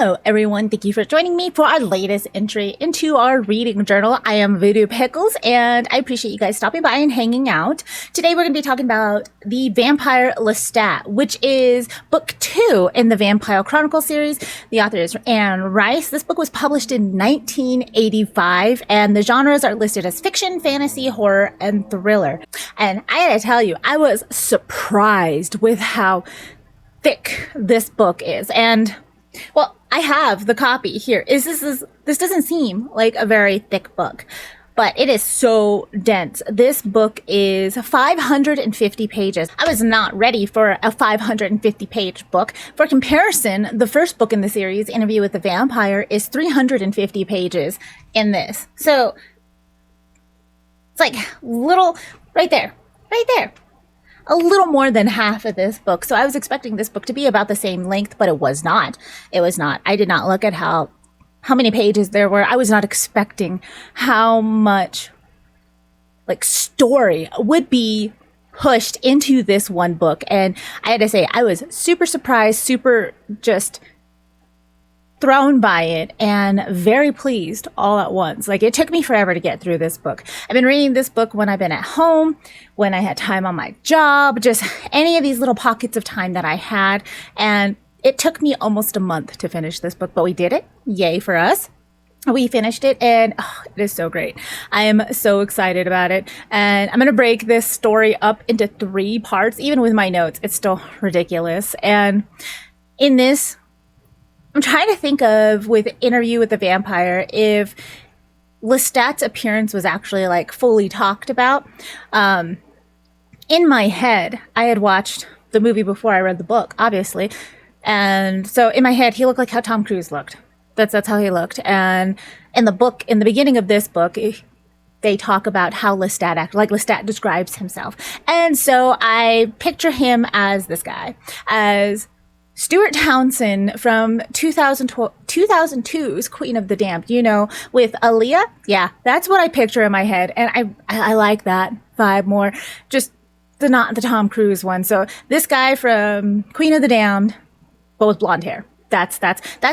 Hello everyone, thank you for joining me for our latest entry into our reading journal. I am Voodoo Pickles and I appreciate you guys stopping by and hanging out. Today we're going to be talking about The Vampire Lestat, which is book 2 in the Vampire Chronicle series. The author is Anne Rice. This book was published in 1985 and the genres are listed as fiction, fantasy, horror, and thriller. And I gotta tell you, I was surprised with how thick this book is. And well, I have the copy here. This doesn't seem like a very thick book, but it is so dense. This book is 550 pages. I was not ready for a 550 page book. For comparison, the first book in the series, Interview with the Vampire, is 350 pages in this. So it's like little right there. A little more than half of this book. So I was expecting this book to be about the same length, but it was not. It was not. I did not look at how many pages there were. I was not expecting how much story would be pushed into this one book. And I had to say, I was super surprised, super just thrown by it, and very pleased all at once. It took me forever to get through this book. I've been reading this book when I've been at home, when I had time on my job, just any of these little pockets of time that I had. And it took me almost a month to finish this book, but we did it. Yay for us. We finished it, and it is so great. I am so excited about it. And I'm going to break this story up into 3 parts. Even with my notes, it's still ridiculous. And in this, I'm trying to think of, with Interview with the Vampire, if Lestat's appearance was actually fully talked about. In my head, I had watched the movie before I read the book, obviously. And so in my head, he looked like how Tom Cruise looked. That's how he looked. And in the book, in the beginning of this book, they talk about how Lestat acted, Lestat describes himself. And so I picture him as this guy, as Stuart Townsend from 2002's Queen of the Damned, with Aaliyah. Yeah, that's what I picture in my head. And I like that vibe more, just not the Tom Cruise one. So this guy from Queen of the Damned, but with blonde hair. That's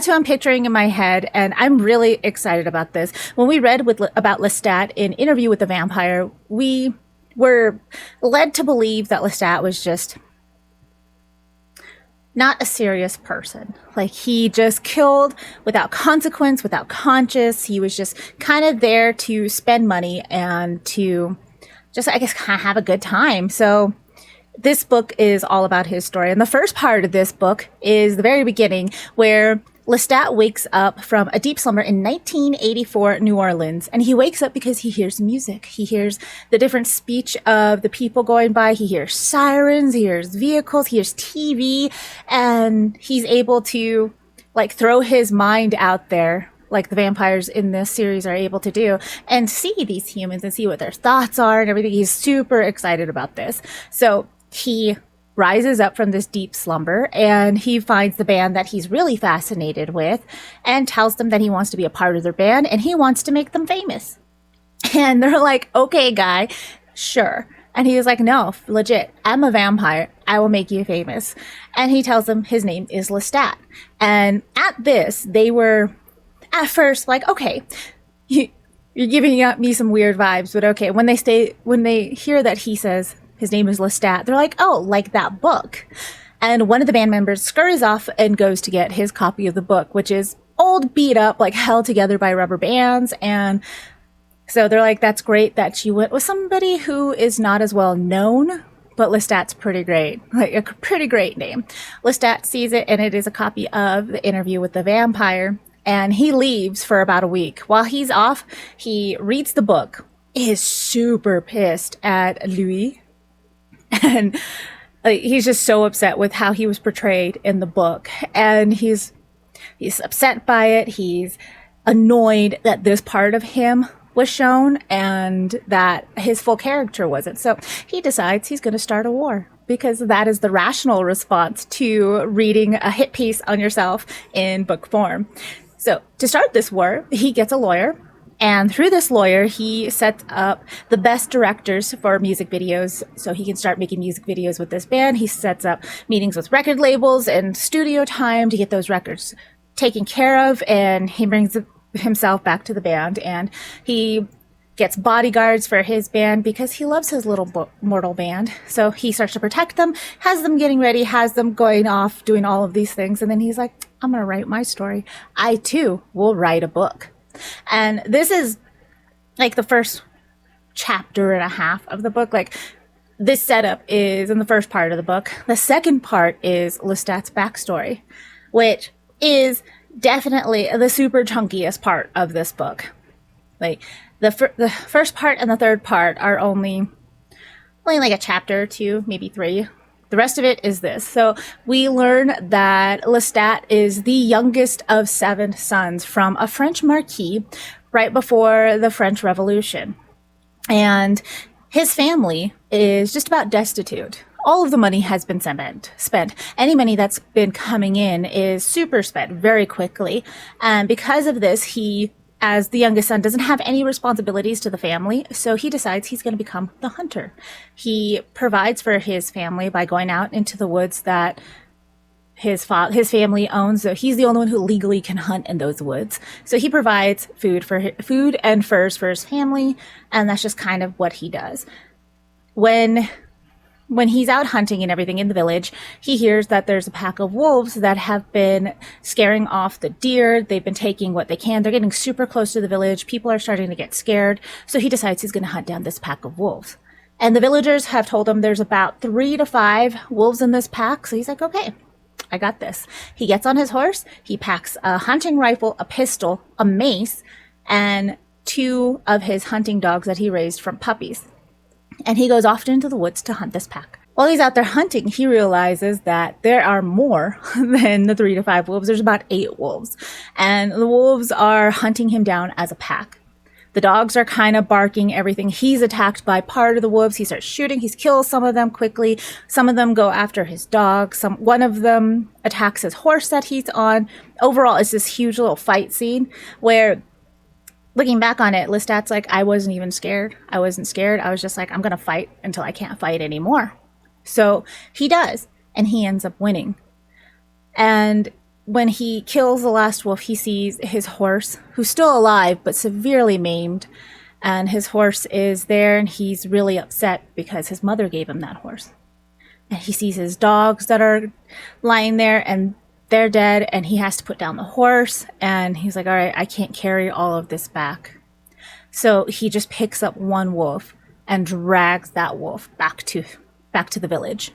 who I'm picturing in my head. And I'm really excited about this. When we read about Lestat in Interview with the Vampire, we were led to believe that Lestat was just not a serious person. He just killed without consequence, without conscience. He was just kind of there to spend money and to just, I guess, kind of have a good time. So this book is all about his story. And the first part of this book is the very beginning, where Lestat wakes up from a deep slumber in 1984 New Orleans. And he wakes up because he hears music. He hears the different speech of the people going by. He hears sirens, he hears vehicles, he hears TV. And he's able to throw his mind out there, like the vampires in this series are able to do, and see these humans and see what their thoughts are and everything. He's super excited about this. So he rises up from this deep slumber and he finds the band that he's really fascinated with and tells them that he wants to be a part of their band and he wants to make them famous. And they're like, okay, guy, sure. And he was like, no, legit, I'm a vampire. I will make you famous. And he tells them his name is Lestat. And at this, they were at first like, okay, you're giving me some weird vibes, but okay. When they hear that he says his name is Lestat, they're like, oh, like that book. And one of the band members scurries off and goes to get his copy of the book, which is old, beat up, held together by rubber bands. And so they're like, that's great that you went with somebody who is not as well known, but Lestat's pretty great, a pretty great name. Lestat sees it, and it is a copy of the Interview with the Vampire. And he leaves for about a week. While he's off, he reads the book, is super pissed at Louis. And he's just so upset with how he was portrayed in the book. And he's upset by it. He's annoyed that this part of him was shown and that his full character wasn't. So he decides he's going to start a war, because that is the rational response to reading a hit piece on yourself in book form. So to start this war, he gets a lawyer. And through this lawyer, he sets up the best directors for music videos so he can start making music videos with this band. He sets up meetings with record labels and studio time to get those records taken care of, and he brings himself back to the band, and he gets bodyguards for his band because he loves his little mortal band. So he starts to protect them, has them getting ready, has them going off, doing all of these things. And then he's like, I'm going to write my story. I too will write a book. And this is like the first chapter and a half of the book. Like, this setup is in the first part of the book. The second part is Lestat's backstory, which is definitely the super chunkiest part of this book. Like, the first part and the third part are only like a chapter or two, maybe 3. The rest of it is this. So we learn that Lestat is the youngest of 7 sons from a French marquis right before the French Revolution. And his family is just about destitute. All of the money has been spent. Any money that's been coming in is super spent very quickly. And because of this, he, as the youngest son, doesn't have any responsibilities to the family, so he decides he's going to become the hunter. He provides for his family by going out into the woods that his family owns, so he's the only one who legally can hunt in those woods. So he provides food and furs for his family, and that's just kind of what he does. When he's out hunting and everything in the village, he hears that there's a pack of wolves that have been scaring off the deer. They've been taking what they can. They're getting super close to the village. People are starting to get scared. So he decides he's going to hunt down this pack of wolves. And the villagers have told him there's about 3 to 5 wolves in this pack. So he's like, okay, I got this. He gets on his horse. He packs a hunting rifle, a pistol, a mace, and 2 of his hunting dogs that he raised from puppies. And he goes off into the woods to hunt this pack. While he's out there hunting, he realizes that there are more than the 3 to 5 wolves. There's about 8 wolves. And the wolves are hunting him down as a pack. The dogs are kind of barking everything. He's attacked by part of the wolves. He starts shooting. He kills some of them quickly. Some of them go after his dog. One of them attacks his horse that he's on. Overall, it's this huge little fight scene where, looking back on it, Lestat's like, I wasn't even scared. I wasn't scared. I was just like, I'm going to fight until I can't fight anymore. So he does, and he ends up winning. And when he kills the last wolf, he sees his horse, who's still alive, but severely maimed. And his horse is there, and he's really upset because his mother gave him that horse. And he sees his dogs that are lying there, and they're dead, and he has to put down the horse, and he's like, all right, I can't carry all of this back. So he just picks up one wolf and drags that wolf back to the village.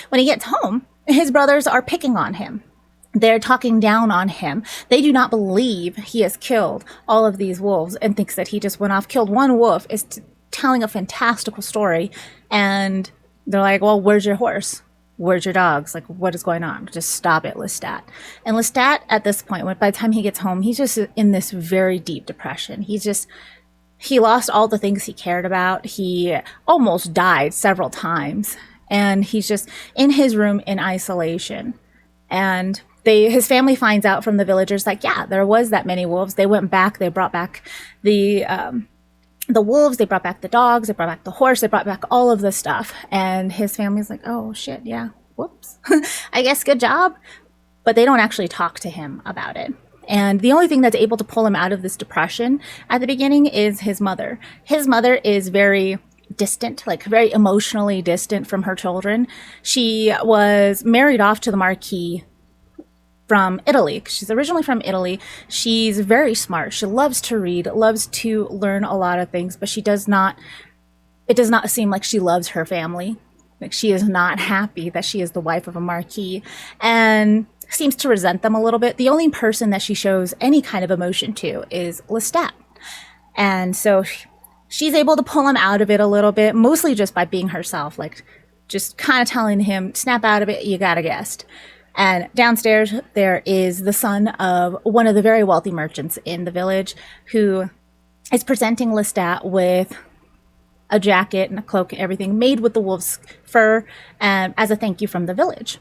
When he gets home, his brothers are picking on him. They're talking down on him. They do not believe he has killed all of these wolves and thinks that he just went off, killed one wolf, is telling a fantastical story. And they're like, well, where's your horse? Where's your dogs? Like, what is going on? Just stop it, Lestat. And Lestat, at this point, by the time he gets home, he's just in this very deep depression. He lost all the things he cared about. He almost died several times. And he's just in his room in isolation. And his family finds out from the villagers, like, yeah, there was that many wolves. They went back. They brought back the wolves. They brought back the dogs. They brought back the horse. They brought back all of the stuff. And his family's like, oh, shit, yeah, whoops. I guess good job. But they don't actually talk to him about it. And the only thing that's able to pull him out of this depression at the beginning is his mother. His mother is very distant, like very emotionally distant from her children. She was married off to the Marquis from Italy. She's originally from Italy. She's very smart. She loves to read, loves to learn a lot of things, but it does not seem like she loves her family. Like, she is not happy that she is the wife of a Marquis, and seems to resent them a little bit. The only person that she shows any kind of emotion to is Lestat. And so she's able to pull him out of it a little bit, mostly just by being herself, like just kind of telling him, snap out of it, you got a guest. And downstairs, there is the son of one of the very wealthy merchants in the village who is presenting Lestat with a jacket and a cloak and everything made with the wolf's fur as a thank you from the village.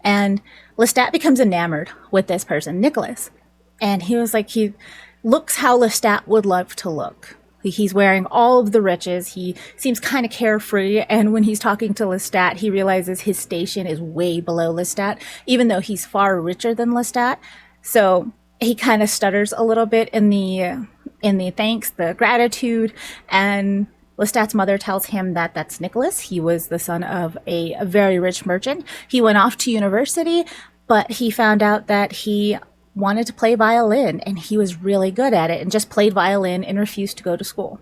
And Lestat becomes enamored with this person, Nicholas. And he looks how Lestat would love to look. He's wearing all of the riches. He seems kind of carefree. And when he's talking to Lestat, he realizes his station is way below Lestat, even though he's far richer than Lestat. So he kind of stutters a little bit in the thanks, the gratitude, and Lestat's mother tells him that that's Nicholas. He was the son of a very rich merchant. He went off to university, but he found out that he wanted to play violin and he was really good at it and just played violin and refused to go to school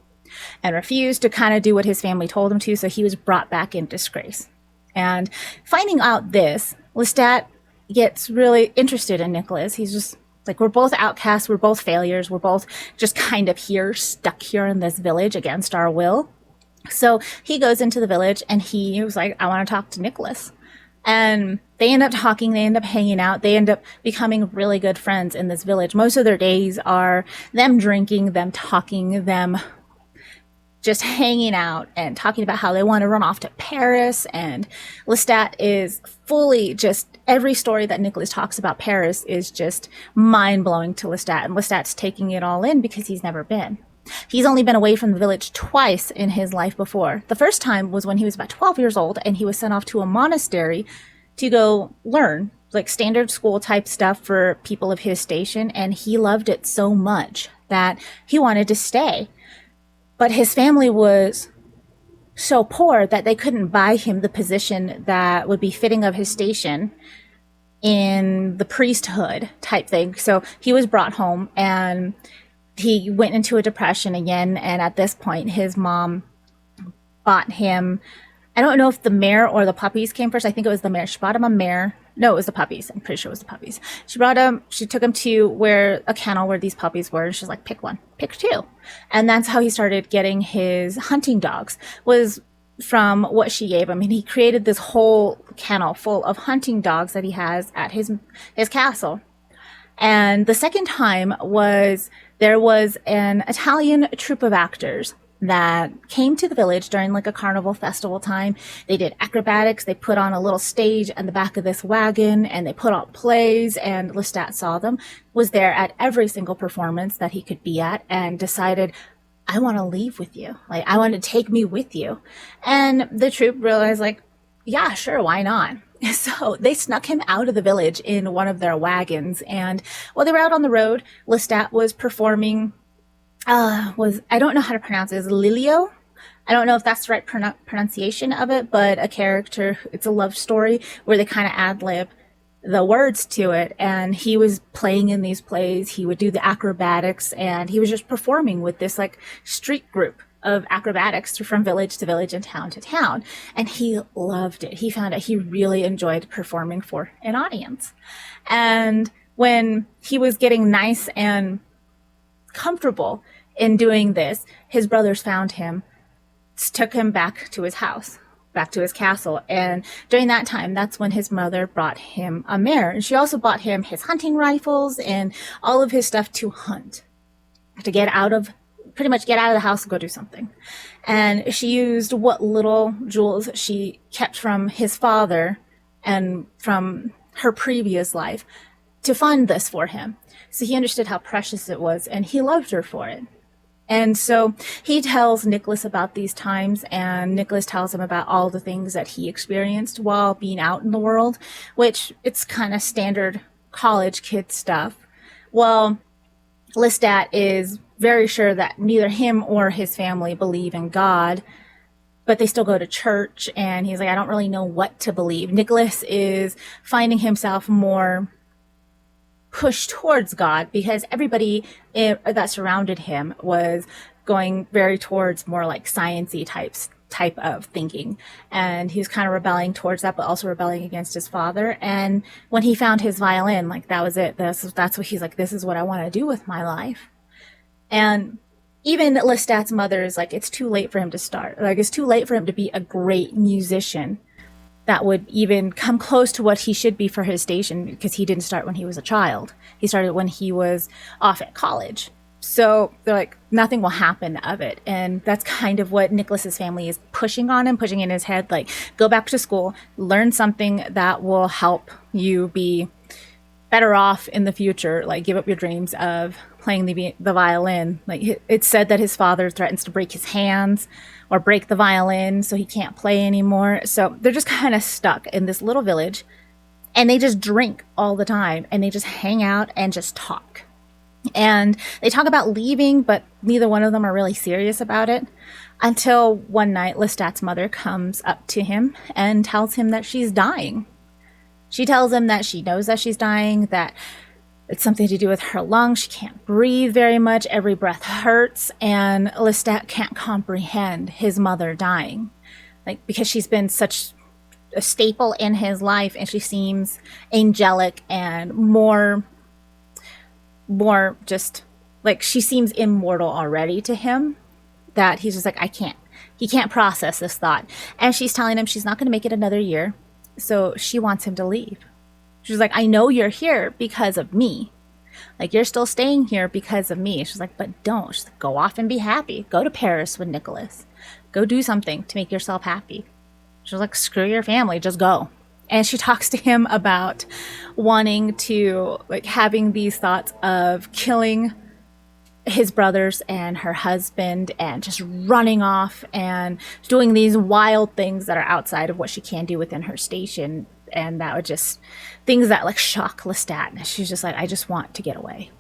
and refused to kind of do what his family told him to. So he was brought back in disgrace. And finding out this, Lestat gets really interested in Nicholas. He's just like, we're both outcasts, we're both failures, we're both just kind of here, stuck here in this village against our will. So he goes into the village and he was like, I want to talk to Nicholas. And they end up talking, they end up hanging out, they end up becoming really good friends in this village. Most of their days are them drinking, them talking, them just hanging out and talking about how they want to run off to Paris. And Lestat is fully just, every story that Nicholas talks about Paris is just mind-blowing to Lestat. And Lestat's taking it all in because he's never been. He's only been away from the village twice in his life before. The first time was when he was about 12 years old and he was sent off to a monastery to go learn, like standard school type stuff for people of his station. And he loved it so much that he wanted to stay. But his family was so poor that they couldn't buy him the position that would be fitting of his station in the priesthood type thing. So he was brought home and he went into a depression again. And at this point, his mom bought him, I don't know if the mare or the puppies came first. I think it was the mare. She bought him a mare. No, it was the puppies. I'm pretty sure it was the puppies. She took him to where a kennel where these puppies were. And she's like, pick one, pick two. And that's how he started getting his hunting dogs, was from what she gave him. And he created this whole kennel full of hunting dogs that he has at his castle. And the second time was, there was an Italian troupe of actors that came to the village during like a carnival festival time. They did acrobatics. They put on a little stage in the back of this wagon and they put on plays, and Lestat saw them, was there at every single performance that he could be at, and decided, I want to leave with you. Like, I want to take me with you. And the troupe realized like, yeah, sure. Why not? So they snuck him out of the village in one of their wagons. And while they were out on the road, Lestat was performing I don't know how to pronounce it. Is Lilio? I don't know if that's the right pronunciation of it, but a character, it's a love story where they kind of ad-lib the words to it. And he was playing in these plays. He would do the acrobatics and he was just performing with this like street group of acrobatics from village to village and town to town. And he loved it. He found out he really enjoyed performing for an audience. And when he was getting nice and comfortable in doing this, his brothers found him, took him back to his house, back to his castle. And during that time, that's when his mother brought him a mare. And she also bought him his hunting rifles and all of his stuff to hunt, to get out of, pretty much get out of the house and go do something. And she used what little jewels she kept from his father and from her previous life to fund this for him. So he understood how precious it was, and he loved her for it. And so he tells Nicholas about these times, and Nicholas tells him about all the things that he experienced while being out in the world, which it's kind of standard college kid stuff. Well, Lestat is very sure that neither him or his family believe in God, but they still go to church, and he's like, I don't really know what to believe. Nicholas is finding himself more push towards God because everybody that surrounded him was going very towards more like sciencey type of thinking, and he was kind of rebelling towards that, but also rebelling against his father. And when he found his violin, like that was it. That's what he's like, this is what I want to do with my life. And even Lestat's mother is like, it's too late for him to start. Like, it's too late for him to be a great musician that would even come close to what he should be for his station, because he didn't start when he was a child. He started when he was off at college. So they're like, nothing will happen of it. And that's kind of what Nicholas's family is pushing on him, pushing in his head, like, go back to school, learn something that will help you be better off in the future. Like, give up your dreams of playing the violin. Like, it's said that his father threatens to break his hands or break the violin so he can't play anymore. So they're just kind of stuck in this little village And they just drink all the time, and they just hang out and just talk. And they talk about leaving, but neither one of them are really serious about it. Until one night, Lestat's mother comes up to him and tells him that she's dying. She tells him that she knows that she's dying, that it's something to do with her lungs. She can't breathe very much. Every breath hurts. And Lestat can't comprehend his mother dying. Like, because she's been such a staple in his life, and she seems angelic and more just like, she seems immortal already to him, that he's just like, he can't process this thought. And she's telling him she's not going to make it another year. So she wants him to leave. She's like, I know you're here because of me. Like, you're still staying here because of me. She's like, but don't. She's like, go off and be happy. Go to Paris with Nicholas. Go do something to make yourself happy. She's like, screw your family. Just go. And she talks to him about wanting to, like, having these thoughts of killing his brothers and her husband and just running off and doing these wild things that are outside of what she can do within her station. And that would just, things that like shock Lestat. And she's just like, I just want to get away.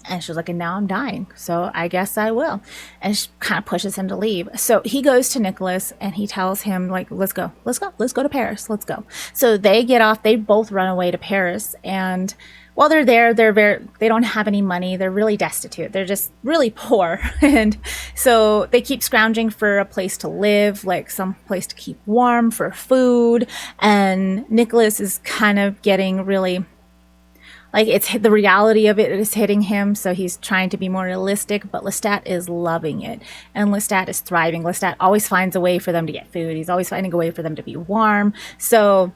And she's like, and now I'm dying, so I guess I will. And she kind of pushes him to leave. So he goes to Nicholas and he tells him, like, let's go to Paris. Let's go. So they get off. They both run away to Paris. And while they're there, they don't have any money. They're really destitute. They're just really poor. And so they keep scrounging for a place to live, like some place to keep warm, for food. And Nicholas is kind of getting really, like, it's the reality of it is hitting him, so he's trying to be more realistic, but Lestat is loving it, and Lestat is thriving. Lestat always finds a way for them to get food. He's always finding a way for them to be warm. So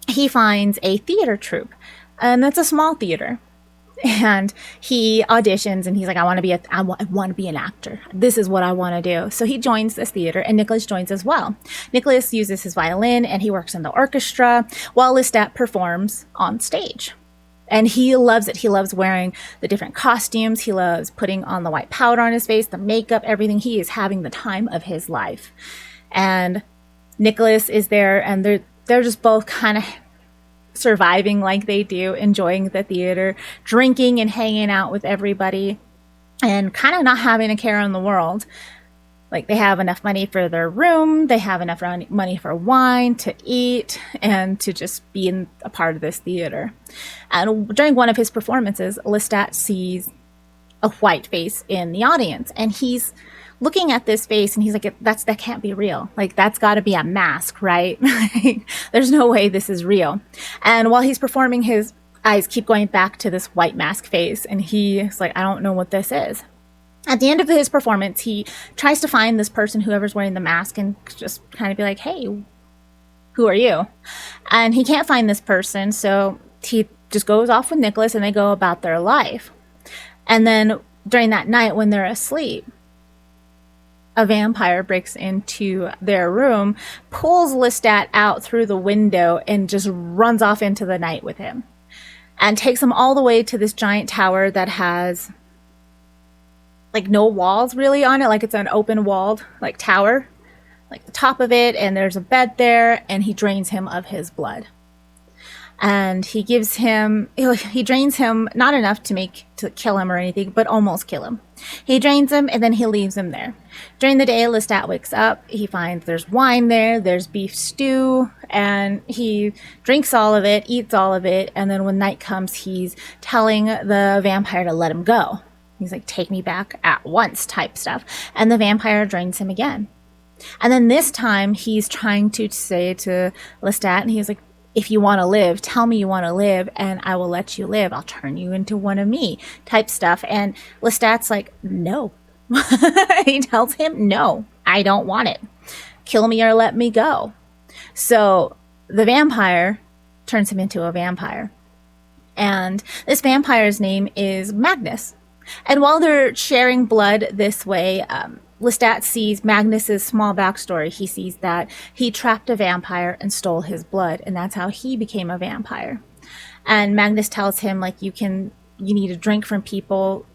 he finds a theater troupe, and that's a small theater. And he auditions, and he's like, I want to be an actor. This is what I want to do. So he joins this theater, and Nicholas joins as well. Nicholas uses his violin, and he works in the orchestra, while Lestat performs on stage. And he loves it. He loves wearing the different costumes. He loves putting on the white powder on his face, the makeup, everything. He is having the time of his life. And Nicholas is there, and they're just both kind of surviving like they do, enjoying the theater, drinking and hanging out with everybody, and kind of not having a care in the world. Like, they have enough money for their room, they have enough money for wine, to eat, and to just be in a part of this theater. And during one of his performances, Lestat sees a white face in the audience, and he's looking at this face, and he's like, that can't be real. Like, that's got to be a mask, right? There's no way this is real. And while he's performing, his eyes keep going back to this white mask face, and he's like, I don't know what this is. At the end of his performance, he tries to find this person, whoever's wearing the mask, and just kind of be like, hey, who are you? And he can't find this person, so he just goes off with Nicholas, and they go about their life. And then during that night when they're asleep, a vampire breaks into their room, pulls Lestat out through the window, and just runs off into the night with him. And takes him all the way to this giant tower that has, like, no walls really on it. Like, it's an open walled, like, tower, like the top of it, and there's a bed there, and he drains him of his blood. And he drains him not enough to kill him or anything, but almost kill him. He drains him, and then he leaves him there. During the day, Lestat wakes up. He finds there's wine there, there's beef stew, and he drinks all of it, eats all of it, and then when night comes, he's telling the vampire to let him go. He's like, take me back at once type stuff. And the vampire drains him again. And then this time he's trying to say to Lestat, and he's like, if you want to live, tell me you want to live, and I will let you live. I'll turn you into one of me type stuff. And Lestat's like, no. He tells him, no, I don't want it. Kill me or let me go. So the vampire turns him into a vampire. And this vampire's name is Magnus. And while they're sharing blood this way, Lestat sees Magnus's small backstory. He sees that he trapped a vampire and stole his blood, and that's how he became a vampire. And Magnus tells him, like, you need to drink from people,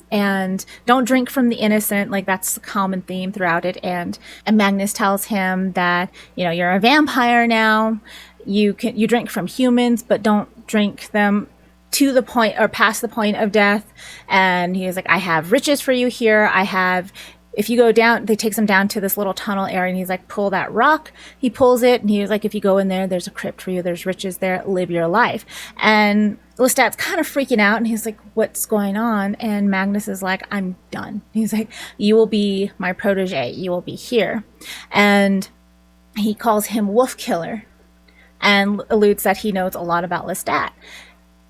and don't drink from the innocent. Like, that's a common theme throughout it. And Magnus tells him that, you're a vampire now. You drink from humans, but don't drink them to the point or past the point of death. And he was like, I have riches for you here. I have, if you go down, they takes him down to this little tunnel area, and he's like, pull that rock. He pulls it, and he was like, if you go in there, there's a crypt for you. There's riches there. Live your life. And Lestat's kind of freaking out, and he's like, what's going on? And Magnus is like, I'm done. He's like, you will be my protege. You will be here. And he calls him Wolf Killer and alludes that he knows a lot about Lestat.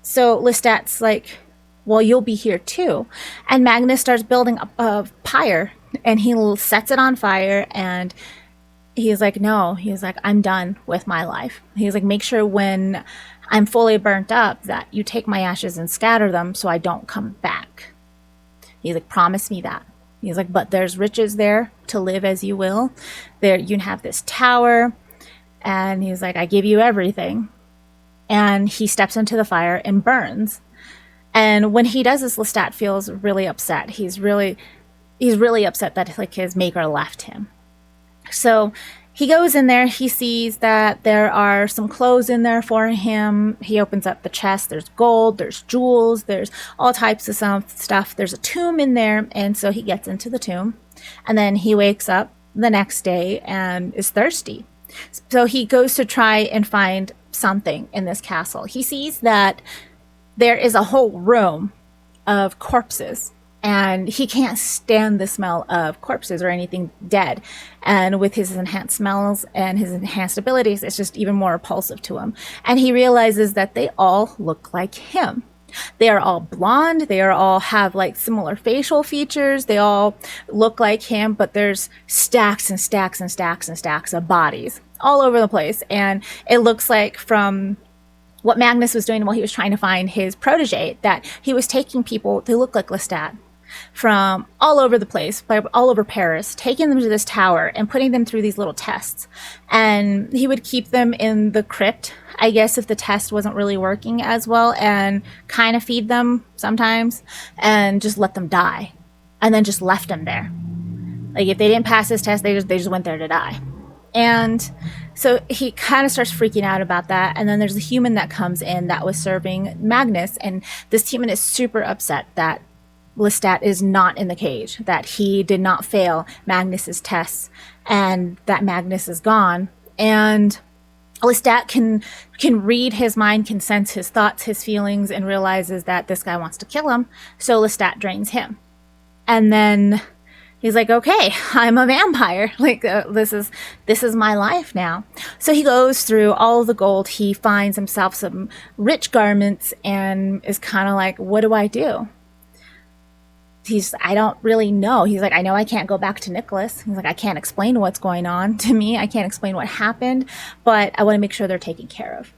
So Lestat's like, well, you'll be here too. And Magnus starts building a pyre, and he sets it on fire, and he's like, no, he's like, I'm done with my life. He's like, make sure when I'm fully burnt up that you take my ashes and scatter them so I don't come back. He's like, promise me that. He's like, but there's riches there to live as you will. There, you can have this tower. And he's like, I give you everything. And he steps into the fire and burns. And when he does this, Lestat feels really upset. He's really upset that like his maker left him. So he goes in there. He sees that there are some clothes in there for him. He opens up the chest. There's gold. There's jewels. There's all types of stuff. There's a tomb in there. And so he gets into the tomb. And then he wakes up the next day and is thirsty. So he goes to try and find something in this castle. He sees that there is a whole room of corpses, and he can't stand the smell of corpses or anything dead. And with his enhanced smells and his enhanced abilities, it's just even more repulsive to him. And he realizes that they all look like him. They are all blonde. They are all have like similar facial features. They all look like him, but there's stacks and stacks and stacks and stacks of bodies all over the place. And it looks like from what Magnus was doing while he was trying to find his protege, that he was taking people who look like Lestat from all over the place, all over Paris, taking them to this tower and putting them through these little tests. And he would keep them in the crypt, I guess, if the test wasn't really working as well, and kind of feed them sometimes and just let them die, and then just left them there. Like if they didn't pass this test, they just went there to die. And so he kind of starts freaking out about that. And then there's a human that comes in that was serving Magnus, and this human is super upset that Lestat is not in the cage, that he did not fail Magnus's tests, and that Magnus is gone. And Lestat can read his mind, can sense his thoughts, his feelings, and realizes that this guy wants to kill him. So Lestat drains him. And then he's like, okay, I'm a vampire. Like, this is my life now. So he goes through all of the gold. He finds himself some rich garments and is kind of like, what do I do? I don't really know. He's like, I know I can't go back to Nicholas. He's like, I can't explain what's going on to me. I can't explain what happened, but I want to make sure they're taken care of.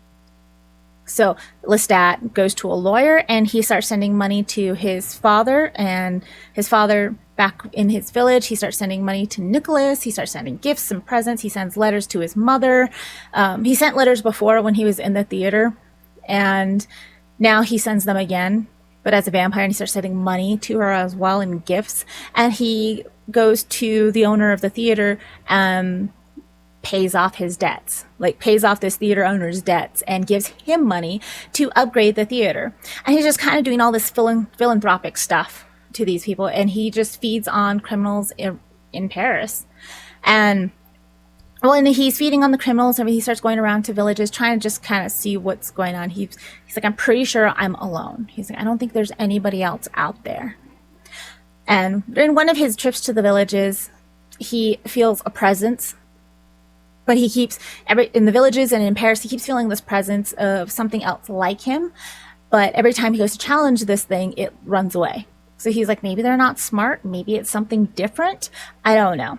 So Lestat goes to a lawyer, and he starts sending money to his father, and his father back in his village, he starts sending money to Nicholas. He starts sending gifts and presents. He sends letters to his mother. He sent letters before when he was in the theater, and now he sends them again, but as a vampire, and he starts sending money to her as well in gifts. And he goes to the owner of the theater and pays off his debts, like pays off this theater owner's debts, and gives him money to upgrade the theater. And he's just kind of doing all this philanthropic stuff to these people, and he just feeds on criminals in Paris. And when he's feeding on the criminals, he starts going around to villages trying to just kind of see what's going on. He's like, I'm pretty sure I'm alone. He's like, I don't think there's anybody else out there. And during one of his trips to the villages, he feels a presence. But he keeps, in the villages and in Paris, he keeps feeling this presence of something else like him. But every time he goes to challenge this thing, it runs away. So he's like, maybe they're not smart. Maybe it's something different. I don't know.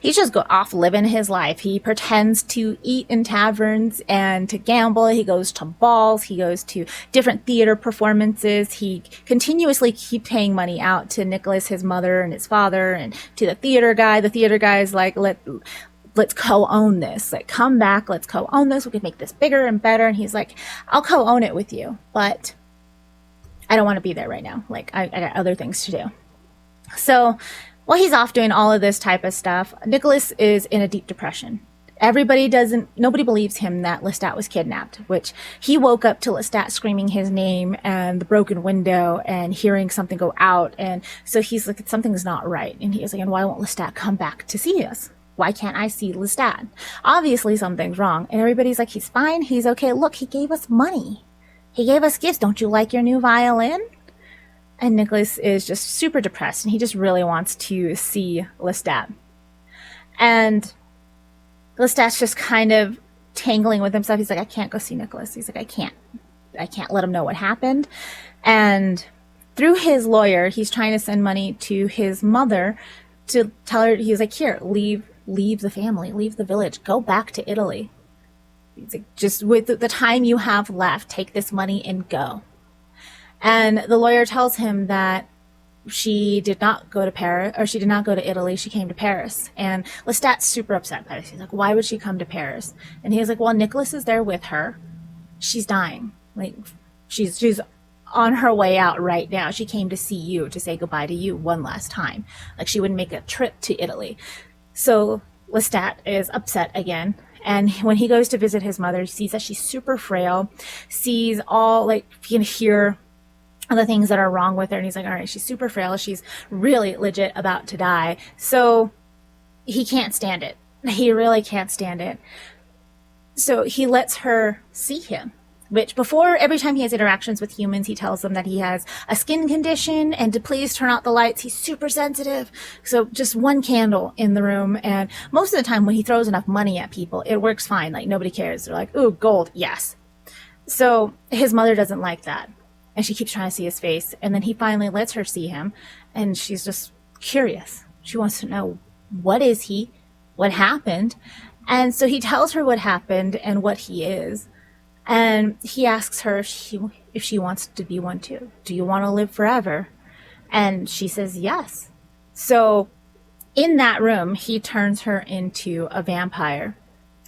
He's just off living his life. He pretends to eat in taverns and to gamble. He goes to balls. He goes to different theater performances. He continuously keeps paying money out to Nicholas, his mother, and his father, and to the theater guy. The theater guy is like, let's co-own this. Like, come back. Let's co-own this. We can make this bigger and better. And he's like, I'll co-own it with you, but I don't want to be there right now. Like, I got other things to do. So while he's off doing all of this type of stuff, Nicholas is in a deep depression. Nobody believes him that Lestat was kidnapped, which he woke up to Lestat screaming his name and the broken window and hearing something go out. And so he's like, something's not right. And he's like, and why won't Lestat come back to see us? Why can't I see Lestat? Obviously something's wrong. And everybody's like, he's fine. He's okay. Look, he gave us money. He gave us gifts. Don't you like your new violin? And Nicholas is just super depressed and he just really wants to see Lestat. And Lestat's just kind of tangling with himself. He's like, I can't go see Nicholas. He's like, I can't let him know what happened. And through his lawyer, he's trying to send money to his mother to tell her, he's like, here, leave the family, leave the village, go back to Italy. He's like, just with the time you have left, take this money and go. And the lawyer tells him that she did not go to Paris, or she did not go to Italy. She came to Paris. And Lestat's super upset by this. He's like, why would she come to Paris? And he's like, well, Nicholas is there with her. She's dying. Like, she's on her way out right now. She came to see you, to say goodbye to you one last time. Like, she would make a trip to Italy. So Lestat is upset again. And when he goes to visit his mother, he sees that she's super frail, sees all, like, he can hear the things that are wrong with her. And he's like, all right, she's super frail. She's really legit about to die. So he can't stand it. He really can't stand it. So he lets her see him, which before, every time he has interactions with humans, he tells them that he has a skin condition and to please turn out the lights. He's super sensitive. So just one candle in the room. And most of the time when he throws enough money at people, it works fine. Like, nobody cares. They're like, ooh, gold. Yes. So his mother doesn't like that. And she keeps trying to see his face. And then he finally lets her see him. And she's just curious. She wants to know, what is he? What happened? And so he tells her what happened and what he is. And he asks her if she wants to be one too. Do you want to live forever? And she says yes. So in that room, he turns her into a vampire.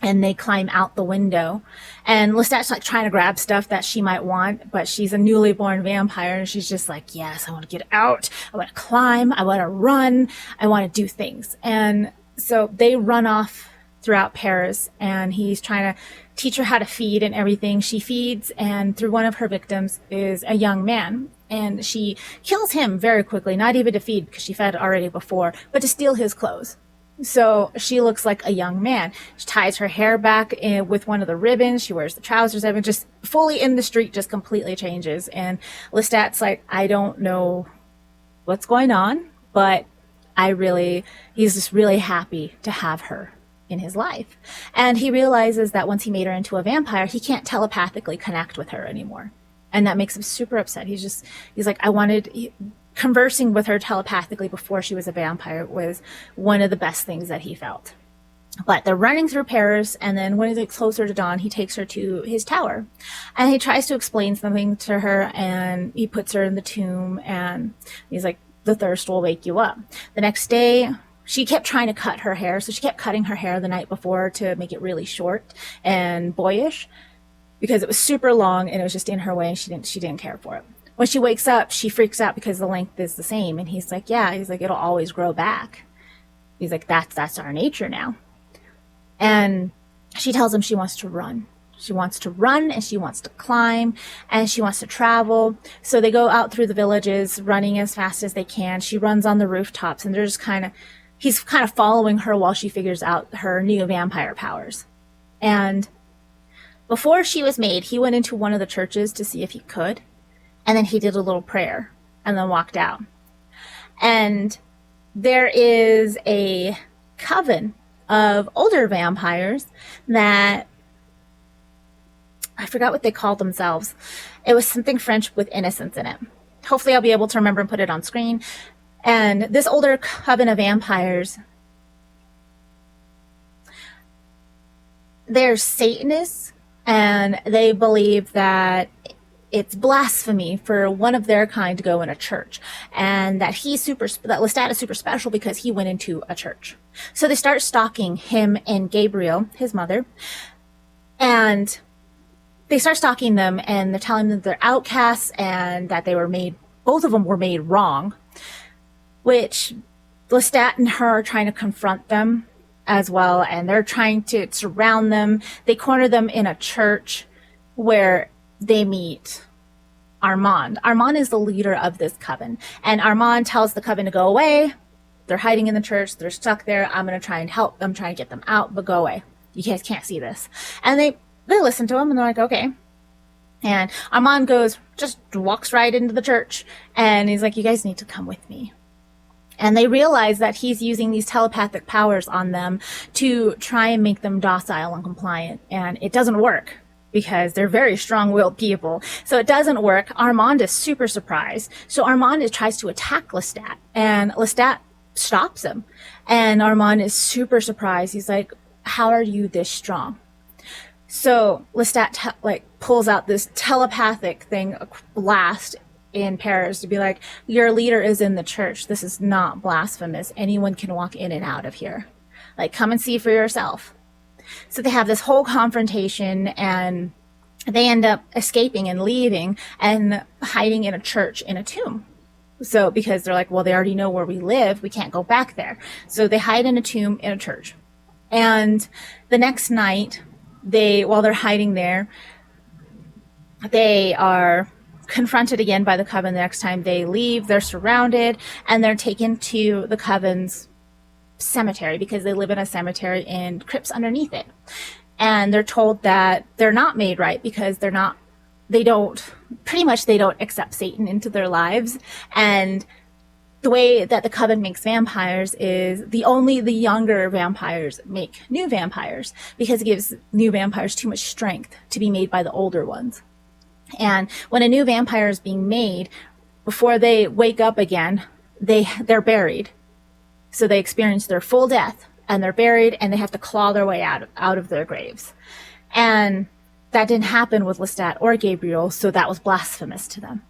And they climb out the window. And Lestat's like trying to grab stuff that she might want, but she's a newly born vampire. And she's just like, yes, I want to get out. I want to climb. I want to run. I want to do things. And so they run off throughout Paris. And he's trying to teach her how to feed and everything. She feeds. And through one of her victims is a young man. And she kills him very quickly, not even to feed because she fed already before, but to steal his clothes. So she looks like a young man. She ties her hair back with one of the ribbons. She wears the trousers. Everything just fully in the street, just completely changes. And Lestat's like, I don't know what's going on, but he's just really happy to have her in his life. And he realizes that once he made her into a vampire, he can't telepathically connect with her anymore. And that makes him super upset. He's like, conversing with her telepathically before she was a vampire was one of the best things that he felt. But they're running through Paris, and then when it's closer to dawn, he takes her to his tower. And he tries to explain something to her, and he puts her in the tomb, and he's like, the thirst will wake you up. The next day, she kept trying to cut her hair, so she kept cutting her hair the night before to make it really short and boyish, because it was super long, and it was just in her way, and she didn't care for it. When she wakes up, she freaks out because the length is the same. And he's like, yeah, he's like, it'll always grow back. He's like, that's our nature now. And she tells him she wants to run. She wants to run and she wants to climb and she wants to travel. So they go out through the villages running as fast as they can. She runs on the rooftops and he's kind of following her while she figures out her new vampire powers. And before she was made, he went into one of the churches to see if he could. And then he did a little prayer and then walked out. And there is a coven of older vampires that I forgot what they called themselves. It was something French with innocence in it. Hopefully I'll be able to remember and put it on screen. And this older coven of vampires, they're Satanists, and they believe that it's blasphemy for one of their kind to go in a church, and that that Lestat is super special because he went into a church. So they start stalking him and Gabriel, his mother, and they start stalking them, and they're telling them that they're outcasts and that both of them were made wrong, which Lestat and her are trying to confront them. as well, and they're trying to surround them. They corner them in a church where they meet Armand. Armand is the leader of this coven, and Armand tells the coven to go away. They're hiding in the church. They're stuck there. I'm going to try and help them, try and get them out, but go away. You guys can't see this. And they listen to him, and they're like, okay. And Armand just walks right into the church, and he's like, you guys need to come with me. And they realize that he's using these telepathic powers on them to try and make them docile and compliant. And it doesn't work because they're very strong-willed people. So it doesn't work. Armand is super surprised. So Armand tries to attack Lestat, and Lestat stops him. And Armand is super surprised. He's like, how are you this strong? So Lestat pulls out this telepathic thing, a blast in Paris, to be like, your leader is in the church. This is not blasphemous. Anyone can walk in and out of here. Like, come and see for yourself. So they have this whole confrontation, and they end up escaping and leaving and hiding in a church in a tomb. So because they're like, well, they already know where we live. We can't go back there. So they hide in a tomb in a church. And the next night, while they're hiding there, they are confronted again by the coven. The next time they leave, they're surrounded, and they're taken to the coven's cemetery because they live in a cemetery and crypts underneath it. And they're told that they're not made right because they don't accept Satan into their lives. And the way that the coven makes vampires is only the younger vampires make new vampires, because it gives new vampires too much strength to be made by the older ones. And when a new vampire is being made, before they wake up again, they're buried. So they experience their full death, and they're buried, and they have to claw their way out of their graves. And that didn't happen with Lestat or Gabriel, so that was blasphemous to them.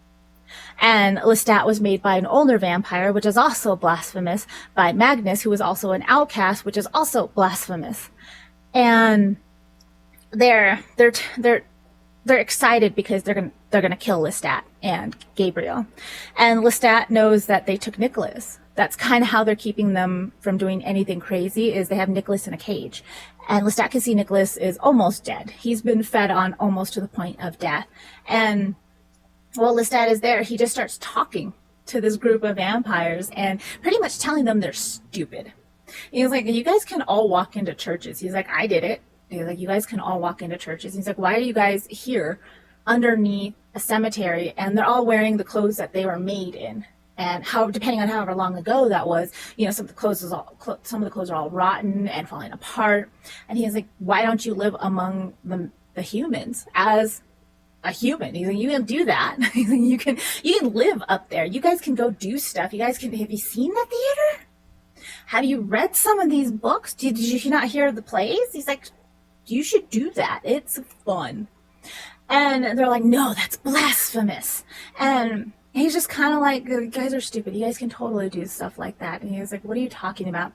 And Lestat was made by an older vampire, which is also blasphemous, by Magnus, who was also an outcast, which is also blasphemous. And they're excited because they're gonna kill Lestat and Gabriel. And Lestat knows that they took Nicholas. That's kind of how they're keeping them from doing anything crazy, is they have Nicholas in a cage. And Lestat can see Nicholas is almost dead. He's been fed on almost to the point of death. And while Lestat is there, he just starts talking to this group of vampires and pretty much telling them they're stupid. He's like, you guys can all walk into churches. He's like, I did it. He's like, you guys can all walk into churches. He's like, why are you guys here underneath a cemetery? And they're all wearing the clothes that they were made in. And depending on however long ago that was, some of the clothes are all rotten and falling apart. And he's like, why don't you live among the humans as a human? He's like, you can do that. He's like, you can live up there. You guys can go do stuff. You guys can. Have you seen the theater? Have you read some of these books? Did you not hear the plays? He's like, you should do that. It's fun. And they're like, no, that's blasphemous. And he's just kind of like, you guys are stupid. You guys can totally do stuff like that. And he's like, what are you talking about?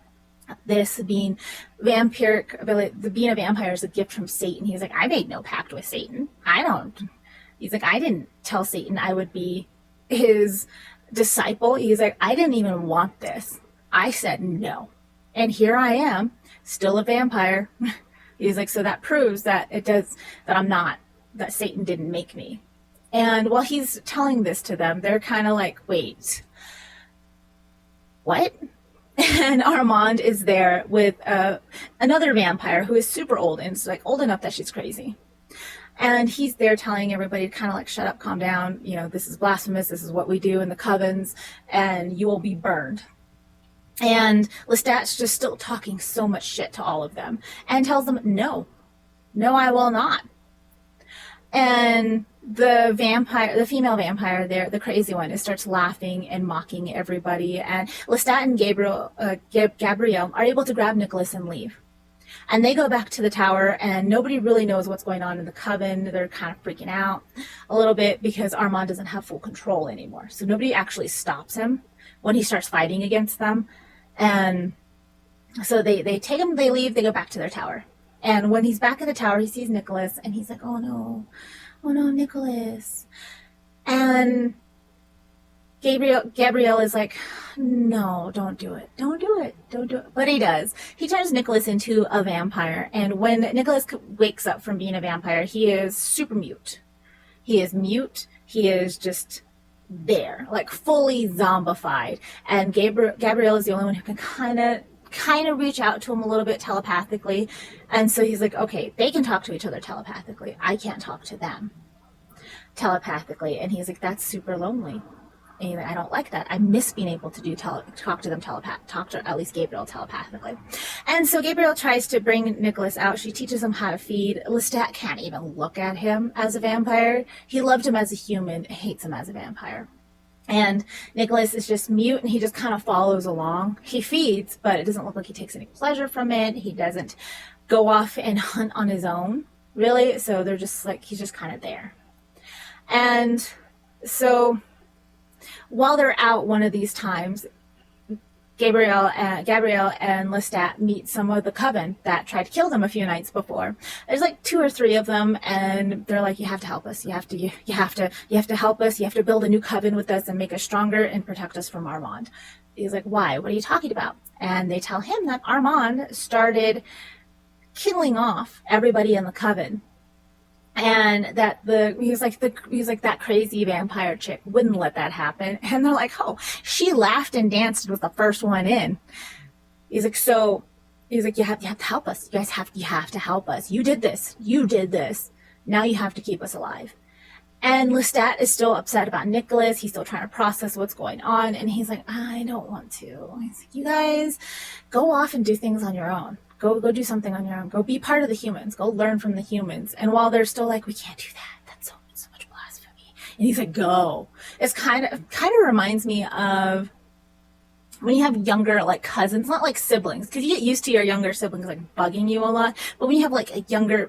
This being vampiric ability, being a vampire is a gift from Satan. He's like, I made no pact with Satan. He's like, I didn't tell Satan I would be his disciple. He's like, I didn't even want this. I said no. And here I am, still a vampire. He's like, so that proves that that Satan didn't make me. And while he's telling this to them, they're kind of like, wait, what? And Armand is there with another vampire who is super old, and it's like old enough that she's crazy. And he's there telling everybody to kind of like, shut up, calm down. This is blasphemous. This is what we do in the covens, and you will be burned. And Lestat's just still talking so much shit to all of them and tells them, no, I will not. And the female vampire there, the crazy one, starts laughing and mocking everybody. And Lestat and Gabriel are able to grab Nicholas and leave. And they go back to the tower, and nobody really knows what's going on in the coven. They're kind of freaking out a little bit because Armand doesn't have full control anymore. So nobody actually stops him when he starts fighting against them. And so they take him, they leave, they go back to their tower. And when he's back in the tower, he sees Nicholas, and he's like, oh no, Nicholas. And Gabrielle is like, no, don't do it. Don't do it. Don't do it. But he does. He turns Nicholas into a vampire. And when Nicholas wakes up from being a vampire, he is super mute. He is mute. He is just there, like fully zombified. And Gabrielle is the only one who can kind of reach out to him a little bit telepathically. And so he's like, okay, they can talk to each other telepathically. I can't talk to them telepathically. And he's like, that's super lonely. And I don't like that. I miss being able to talk to them talk to at least Gabriel telepathically. And so Gabriel tries to bring Nicholas out. She teaches him how to feed. Lestat can't even look at him as a vampire. He loved him as a human, hates him as a vampire. And Nicholas is just mute, and he just kind of follows along. He feeds, but it doesn't look like he takes any pleasure from it. He doesn't go off and hunt on his own, really. So they're just like, he's just kind of there. And so while they're out one of these times, Gabrielle and Lestat meet some of the coven that tried to kill them a few nights before. There's like 2 or 3 of them, and they're like, you have to help us. You have to help us. You have to build a new coven with us and make us stronger and protect us from Armand. He's like, why? What are you talking about? And they tell him that Armand started killing off everybody in the coven. And that he's like that crazy vampire chick wouldn't let that happen. And they're like, oh, she laughed and danced and was the first one in. He's like, you have to help us. You guys have to help us. You did this. Now you have to keep us alive. And Lestat is still upset about Nicholas. He's still trying to process what's going on. And he's like, I don't want to. He's like, you guys go off and do things on your own. Go do something on your own. Go be part of the humans. Go learn from the humans. And while they're still like, we can't do that. That's so much blasphemy. And he's like, go. It's kind of reminds me of when you have younger like cousins, not like siblings, because you get used to your younger siblings like bugging you a lot. But when you have like a younger,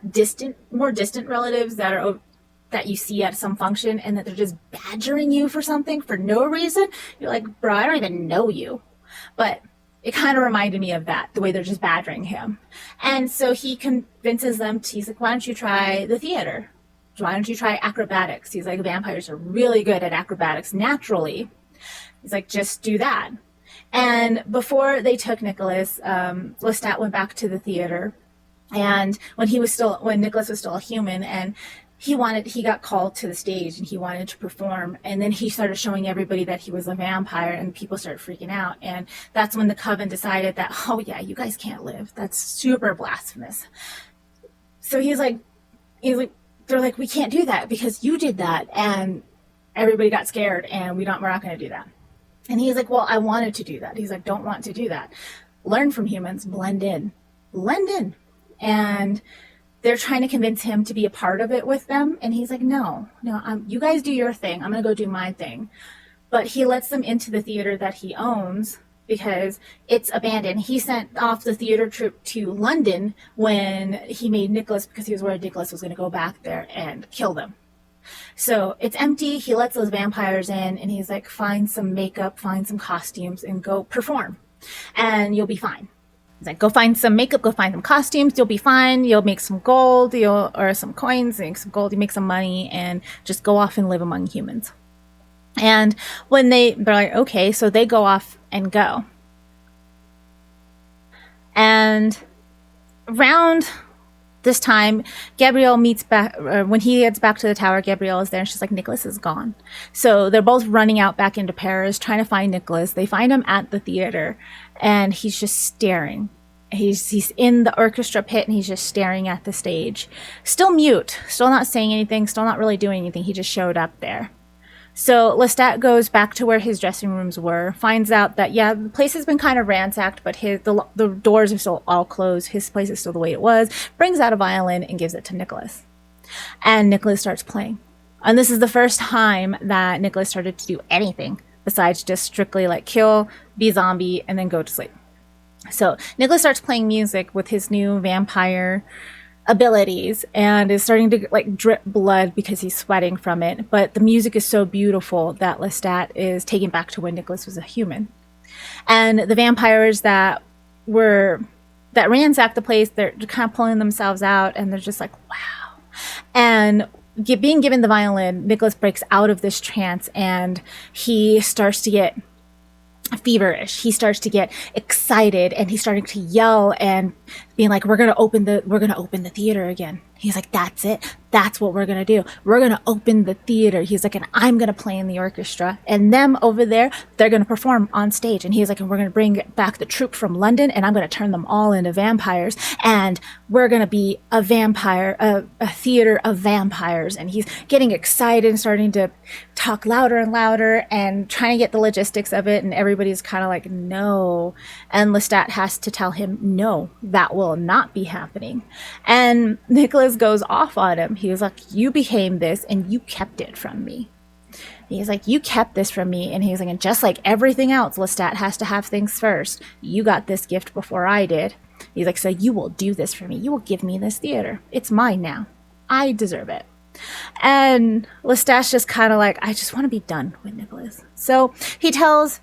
more distant relatives that you see at some function and that they're just badgering you for something for no reason, you're like, bro, I don't even know you. But it kind of reminded me of that, the way they're just badgering him. And so he convinces them, he's like, why don't you try the theater? Why don't you try acrobatics? He's like, vampires are really good at acrobatics naturally. He's like, just do that. And before they took Nicholas, Lestat went back to the theater. And when Nicholas was still a human, and he got called to the stage and he wanted to perform, and then he started showing everybody that he was a vampire, and people started freaking out. And that's when the coven decided that, oh yeah, you guys can't live. That's super blasphemous. So they're like, we can't do that because you did that, and everybody got scared, and we're not going to do that. And he's like, well, I wanted to do that. He's like, don't want to do that. Learn from humans, blend in. And they're trying to convince him to be a part of it with them. And he's like, no, you guys do your thing. I'm going to go do my thing. But he lets them into the theater that he owns because it's abandoned. He sent off the theater troupe to London when he made Nicholas, because he was worried Nicholas was going to go back there and kill them. So it's empty. He lets those vampires in, and he's like, find some makeup, find some costumes, and go perform, and you'll be fine. He's like, go find some makeup, go find some costumes, you'll be fine. You'll make some gold, or some coins, make some gold, you make some money, and just go off and live among humans. And when they're like, okay, so they go off and go. And around this time, Gabrielle meets back, when he gets back to the tower, Gabrielle is there, and she's like, Nicholas is gone. So they're both running out back into Paris, trying to find Nicholas. They find him at the theater, and he's just staring. He's in the orchestra pit, and he's just staring at the stage. Still mute, still not saying anything, still not really doing anything. He just showed up there. So Lestat goes back to where his dressing rooms were, finds out that, yeah, the place has been kind of ransacked, but the doors are still all closed. His place is still the way it was. Brings out a violin and gives it to Nicholas. And Nicholas starts playing. And this is the first time that Nicholas started to do anything besides just strictly like kill, be a zombie, and then go to sleep. So Nicholas starts playing music with his new vampire abilities and is starting to like drip blood because he's sweating from it. But the music is so beautiful that Lestat is taken back to when Nicholas was a human. And the vampires that ransacked the place, they're kind of pulling themselves out, and they're just like, wow. And being given the violin, Nicholas breaks out of this trance and he starts to get feverish. He starts to get excited and he's starting to yell and being like, we're going to open the theater again. He's like, that's it. That's what we're going to do. We're going to open the theater. He's like, and I'm going to play in the orchestra, and them over there, they're going to perform on stage. And he's like, and we're going to bring back the troupe from London, and I'm going to turn them all into vampires. And we're going to be a theater of vampires. And he's getting excited and starting to talk louder and louder and trying to get the logistics of it. And everybody's kind of like, no. And Lestat has to tell him, no, that will not be happening. And Nicholas goes off on him. He was like, you became this and you kept it from me. He's like, you kept this from me. And he's like, and just like everything else, Lestat has to have things first. You got this gift before I did. He's like, so you will do this for me. You will give me this theater. It's mine now. I deserve it. And Lestat's just kind of like, I just want to be done with Nicholas. So he tells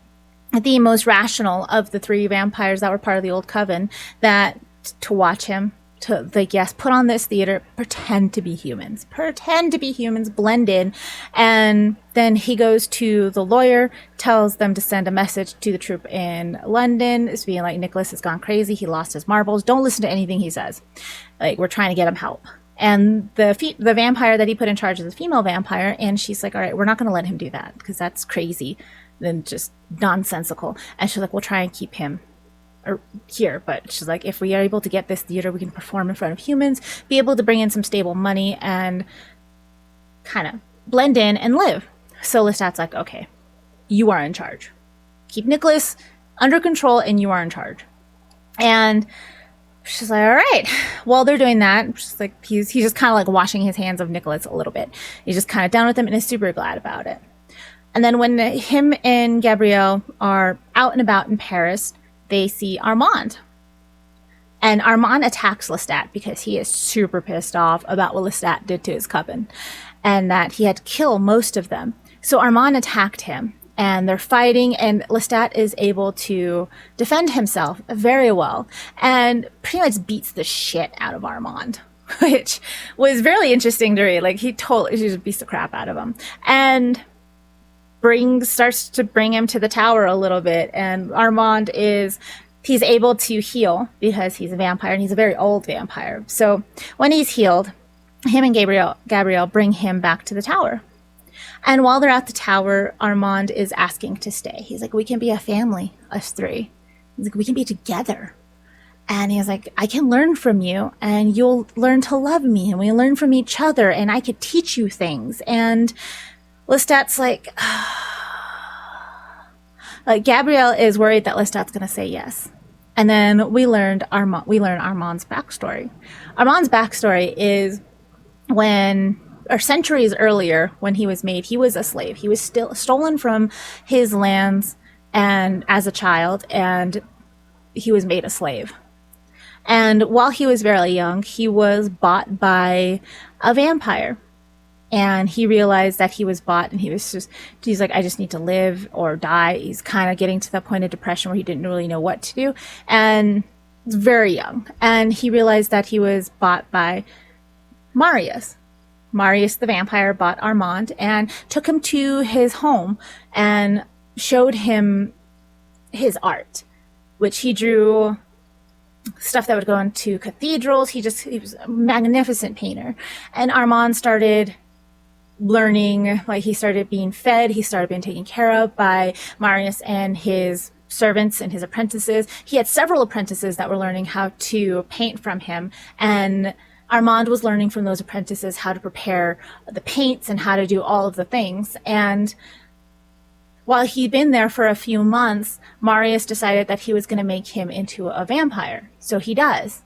the most rational of the three vampires that were part of the old coven that to watch him, to like, yes, put on this theater, pretend to be humans, blend in. And then he goes to the lawyer, tells them to send a message to the troupe in London. It's being like, Nicholas has gone crazy. He lost his marbles. Don't listen to anything he says. Like, we're trying to get him help. And the vampire that he put in charge is a female vampire. And she's like, all right, we're not going to let him do that because that's crazy and just nonsensical. And she's like, we'll try and keep him here, but she's like, if we are able to get this theater, we can perform in front of humans, be able to bring in some stable money and kind of blend in and live. So Lestat's like, okay, you are in charge. Keep Nicholas under control and you are in charge. And she's like, all right. While they're doing that, she's like, he's just kind of like washing his hands of Nicholas a little bit. He's just kind of down with him and is super glad about it. And then when him and Gabrielle are out and about in Paris, they see Armand. And Armand attacks Lestat because he is super pissed off about what Lestat did to his coven and that he had to kill most of them. So Armand attacked him and they're fighting, and Lestat is able to defend himself very well and pretty much beats the shit out of Armand, which was really interesting to read. Like, he just beats the crap out of him. And starts to bring him to the tower a little bit, and Armand he's able to heal because he's a vampire and he's a very old vampire. So when he's healed, him and Gabrielle bring him back to the tower. And while they're at the tower, Armand is asking to stay. He's like, we can be a family, us three. He's like, we can be together. And he's like, I can learn from you and you'll learn to love me and we learn from each other and I could teach you things. And Lestat's like Gabrielle is worried that Lestat's going to say yes. And then we learn Armand's backstory. Armand's backstory is centuries earlier when he was made, he was a slave. He was still stolen from his lands and as a child, and he was made a slave. And while he was very young, he was bought by a vampire. And he realized that he was bought and he's like, I just need to live or die. He's kind of getting to that point of depression where he didn't really know what to do. And he's very young. And he realized that he was bought by Marius. Marius the vampire bought Armand and took him to his home and showed him his art, which he drew stuff that would go into cathedrals. He was a magnificent painter. And Armand started learning, like, he started being fed, he started being taken care of by Marius and his servants and his apprentices. He had several apprentices that were learning how to paint from him, and Armand was learning from those apprentices how to prepare the paints and how to do all of the things. And while he'd been there for a few months, Marius decided that he was going to make him into a vampire. So he does.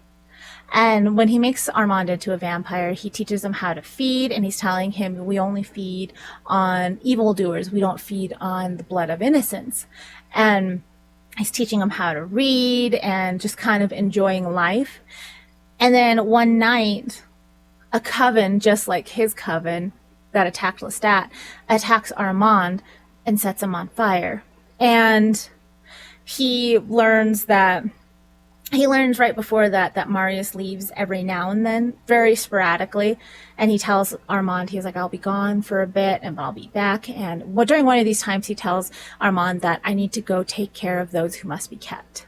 And when he makes Armand into a vampire, he teaches him how to feed, and he's telling him, we only feed on evildoers. We don't feed on the blood of innocents. And he's teaching him how to read and just kind of enjoying life. And then one night, a coven, just like his coven that attacked Lestat, attacks Armand and sets him on fire. And he learns that he learns right before that Marius leaves every now and then, very sporadically, and he tells Armand, he's like, I'll be gone for a bit and I'll be back. And well, during one of these times, he tells Armand that I need to go take care of those who must be kept.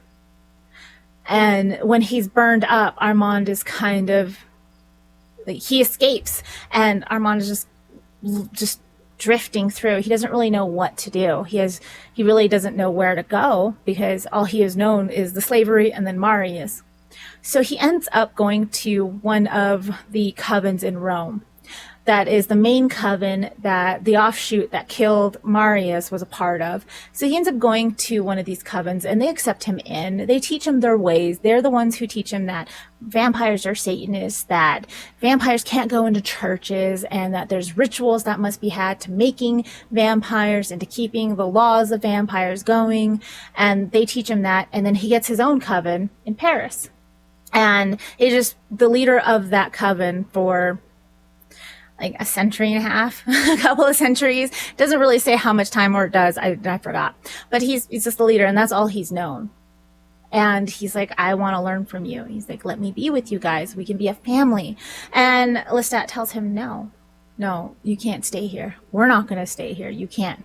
And when he's burned up, Armand is kind of like, he escapes, and Armand is just drifting through. He doesn't really know what to do. He really doesn't know where to go, because all he has known is the slavery and then Marius. So he ends up going to one of the covens in Rome. That is the main coven that the offshoot that killed Marius was a part of. So he ends up going to one of these covens, and they accept him in. They teach him their ways. They're the ones who teach him that vampires are Satanists, that vampires can't go into churches, and that there's rituals that must be had to making vampires and to keeping the laws of vampires going. And they teach him that, and then he gets his own coven in Paris. And he's just the leader of that coven for like a century and a half, a couple of centuries. Doesn't really say how much time, or it does. I forgot. But he's just the leader, and that's all he's known. And he's like, I want to learn from you. He's like, let me be with you guys. We can be a family. And Lestat tells him, no, you can't stay here. We're not going to stay here. You can't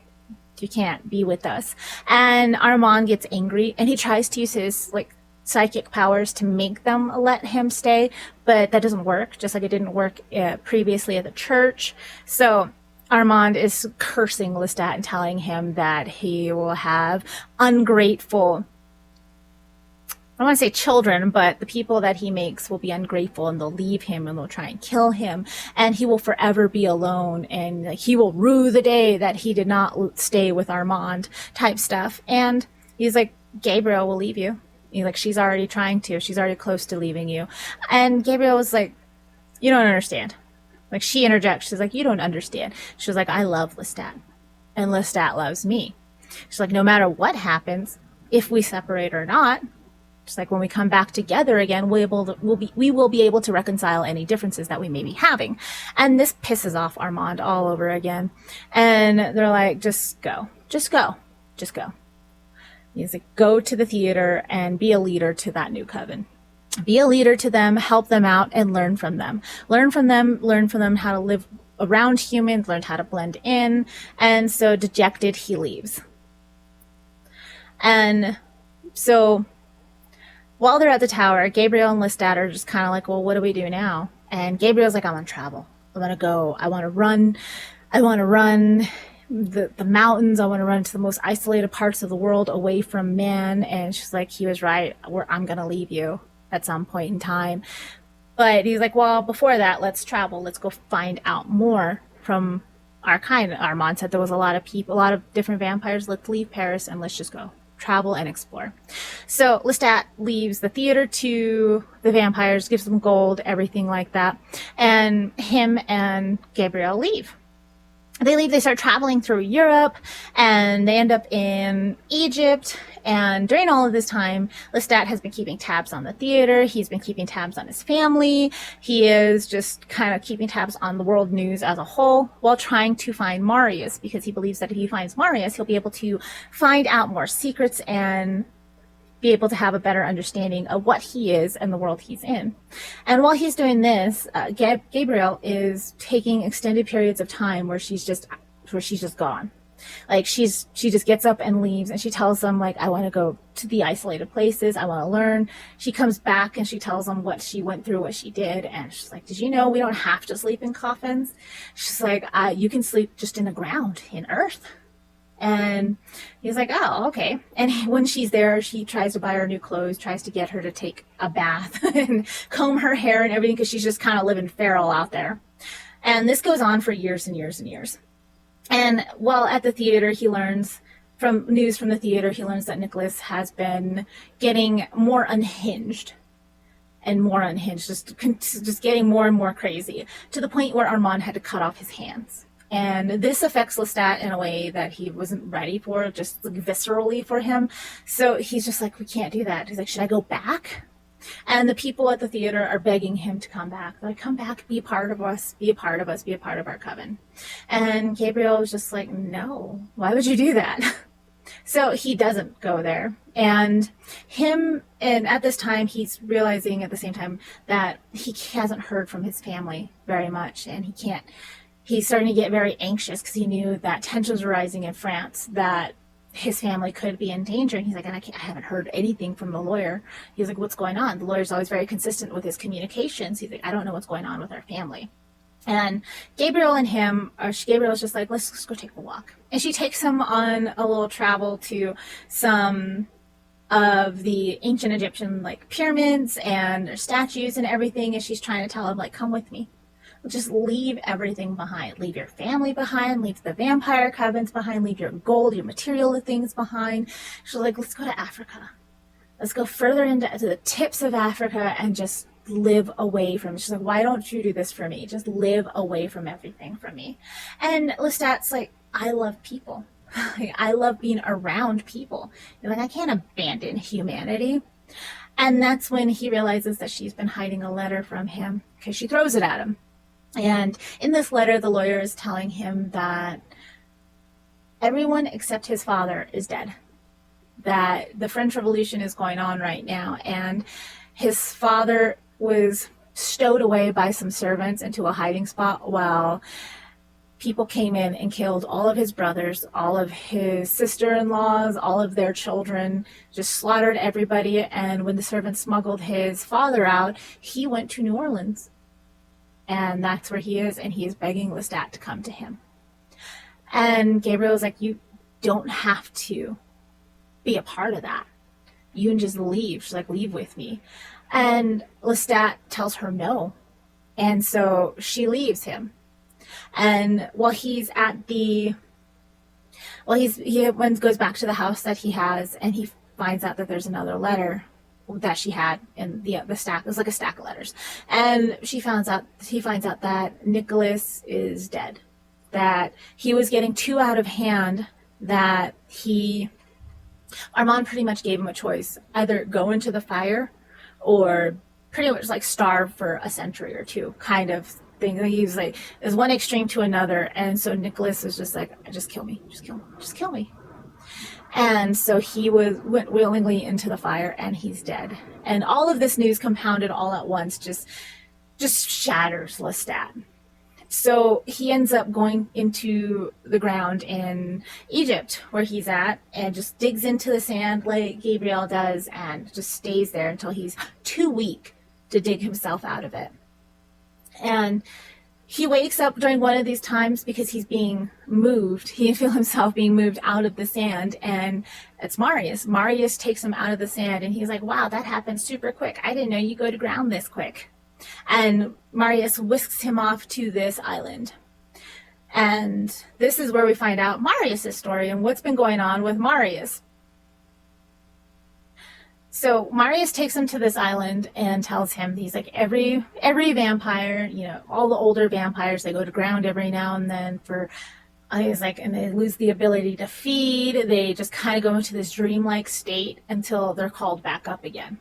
be with us. And Armand gets angry, and he tries to use his like psychic powers to make them let him stay, but that doesn't work, just like it didn't work previously at the church. So Armand is cursing Lestat and telling him that he will have ungrateful, I don't want to say children, but the people that he makes will be ungrateful, and they'll leave him and they'll try and kill him, and he will forever be alone, and he will rue the day that he did not stay with Armand type stuff. And he's like, Gabriel will leave you. Like, she's already trying to. She's already close to leaving you. And Gabriel was like, you don't understand. Like, she interjects. She's like, you don't understand. She was like, I love Lestat, and Lestat loves me. She's like, no matter what happens, if we separate or not, just like when we come back together again, we will be able to reconcile any differences that we may be having. And this pisses off Armand all over again. And they're like, just go. He's like, go to the theater and be a leader to that new coven. Be a leader to them, help them out, and learn from them. Learn from them how to live around humans, learn how to blend in. And so dejected, he leaves. And so while they're at the tower, Gabriel and Lestat are just kind of like, well, what do we do now? And Gabriel's like, I want to travel. I want to go. I want to run the mountains. I want to run to the most isolated parts of the world, away from man. And she's like, he was right. I'm going to leave you at some point in time. But he's like, well, before that, let's travel. Let's go find out more from our kind. Armand said there was a lot of people, a lot of different vampires. Let's leave Paris and let's just go travel and explore. So Lestat leaves the theater to the vampires, gives them gold, everything like that. And him and Gabriel leave. They start traveling through Europe, and they end up in Egypt. And during all of this time, Lestat has been keeping tabs on the theater. He's been keeping tabs on his family. He is just kind of keeping tabs on the world news as a whole, while trying to find Marius, because he believes that if he finds Marius, he'll be able to find out more secrets and be able to have a better understanding of what he is and the world he's in. And while he's doing this, Gabriel is taking extended periods of time where she's just gone. Like, she just gets up and leaves, and she tells them, like, I want to go to the isolated places. I want to learn. She comes back and she tells them what she went through, what she did. And she's like, did you know we don't have to sleep in coffins? She's like, you can sleep just in the ground, in earth. And he's like, oh, okay. And when she's there, she tries to buy her new clothes, tries to get her to take a bath and comb her hair and everything, because she's just kind of living feral out there. And this goes on for years and years and years. And while at the theater, he learns from news from the theater, he learns that Nicholas has been getting more unhinged and more unhinged, just getting more and more crazy, to the point where Armand had to cut off his hands. And this affects Lestat in a way that he wasn't ready for, just like viscerally for him. So he's just like, we can't do that. He's like, should I go back? And the people at the theater are begging him to come back. They're like, come back, be a part of us, be a part of us, be a part of our coven. And Gabriel was just like, no, why would you do that? So he doesn't go there. And at this time, he's realizing at the same time that he hasn't heard from his family very much. And he's starting to get very anxious because he knew that tensions were rising in France, that his family could be in danger. And he's like, and I haven't heard anything from the lawyer. He's like, what's going on? The lawyer's always very consistent with his communications. He's like, I don't know what's going on with our family. And Gabriel's just like, let's go take a walk. And she takes him on a little travel to some of the ancient Egyptian like pyramids and their statues and everything. And she's trying to tell him, like, come with me. Just leave everything behind. Leave your family behind. Leave the vampire covens behind. Leave your gold, your material things behind. She's like, let's go to Africa. Let's go further into the tips of Africa and just live away from it. She's like, why don't you do this for me? Just live away from everything from me. And Lestat's like, I love people. I love being around people. You're like, I can't abandon humanity. And that's when he realizes that she's been hiding a letter from him because she throws it at him. And in this letter, the lawyer is telling him that everyone except his father is dead. That the French Revolution is going on right now. And his father was stowed away by some servants into a hiding spot while people came in and killed all of his brothers, all of his sister-in-laws, all of their children, just slaughtered everybody. And when the servants smuggled his father out, he went to New Orleans. And that's where he is, and he is begging Lestat to come to him. And Gabriel was like, you don't have to be a part of that. You can just leave. She's like, leave with me. And Lestat tells her no. And so she leaves him. And while he goes back to the house that he has, and he finds out that there's another letter that she had in the stack. It was like a stack of letters. And he finds out that Nicholas is dead. That he was getting too out of hand, that Armand pretty much gave him a choice. Either go into the fire or pretty much like starve for a century or two kind of thing. He was like, there's one extreme to another. And so Nicholas was just like, just kill me. Just kill me. And so he went willingly into the fire, and he's dead. And all of this news compounded all at once just shatters Lestat. So he ends up going into the ground in Egypt, where he's at, and just digs into the sand like Gabriel does, and just stays there until he's too weak to dig himself out of it. And he wakes up during one of these times because he's being moved. He can feel himself being moved out of the sand, and it's Marius. Marius takes him out of the sand, and he's like, wow, that happened super quick. I didn't know you go to ground this quick. And Marius whisks him off to this island. And this is where we find out Marius' story and what's been going on with Marius. So Marius takes him to this island and tells him, he's like, every vampire, all the older vampires, they go to ground every now and then he's like, and they lose the ability to feed. They just kind of go into this dreamlike state until they're called back up again.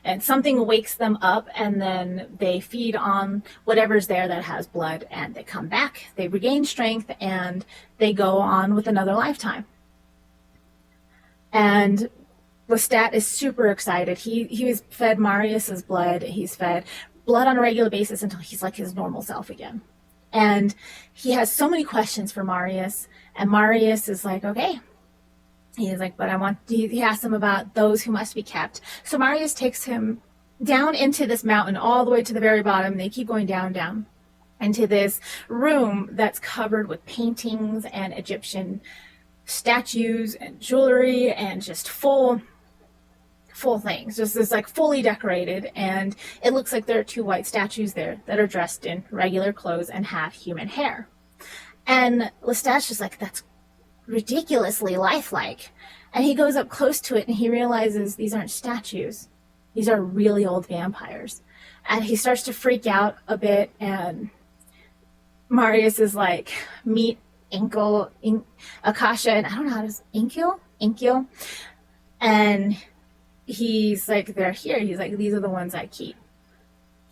And something wakes them up, and then they feed on whatever's there that has blood, and they come back, they regain strength, and they go on with another lifetime. And Lestat is super excited. He was fed Marius's blood. He's fed blood on a regular basis until he's like his normal self again. And he has so many questions for Marius, and Marius is like, okay. He's like, but he asks him about those who must be kept. So Marius takes him down into this mountain, all the way to the very bottom. They keep going down into this room that's covered with paintings and Egyptian statues and jewelry and just full things, just this like fully decorated. And it looks like there are two white statues there that are dressed in regular clothes and have human hair. And Lestat's just like, that's ridiculously lifelike. And he goes up close to it, and he realizes these aren't statues. These are really old vampires. And he starts to freak out a bit, and Marius is like, meet Akasha, and I don't know how to say, Inkil. And he's like, they're here. He's like, these are the ones I keep.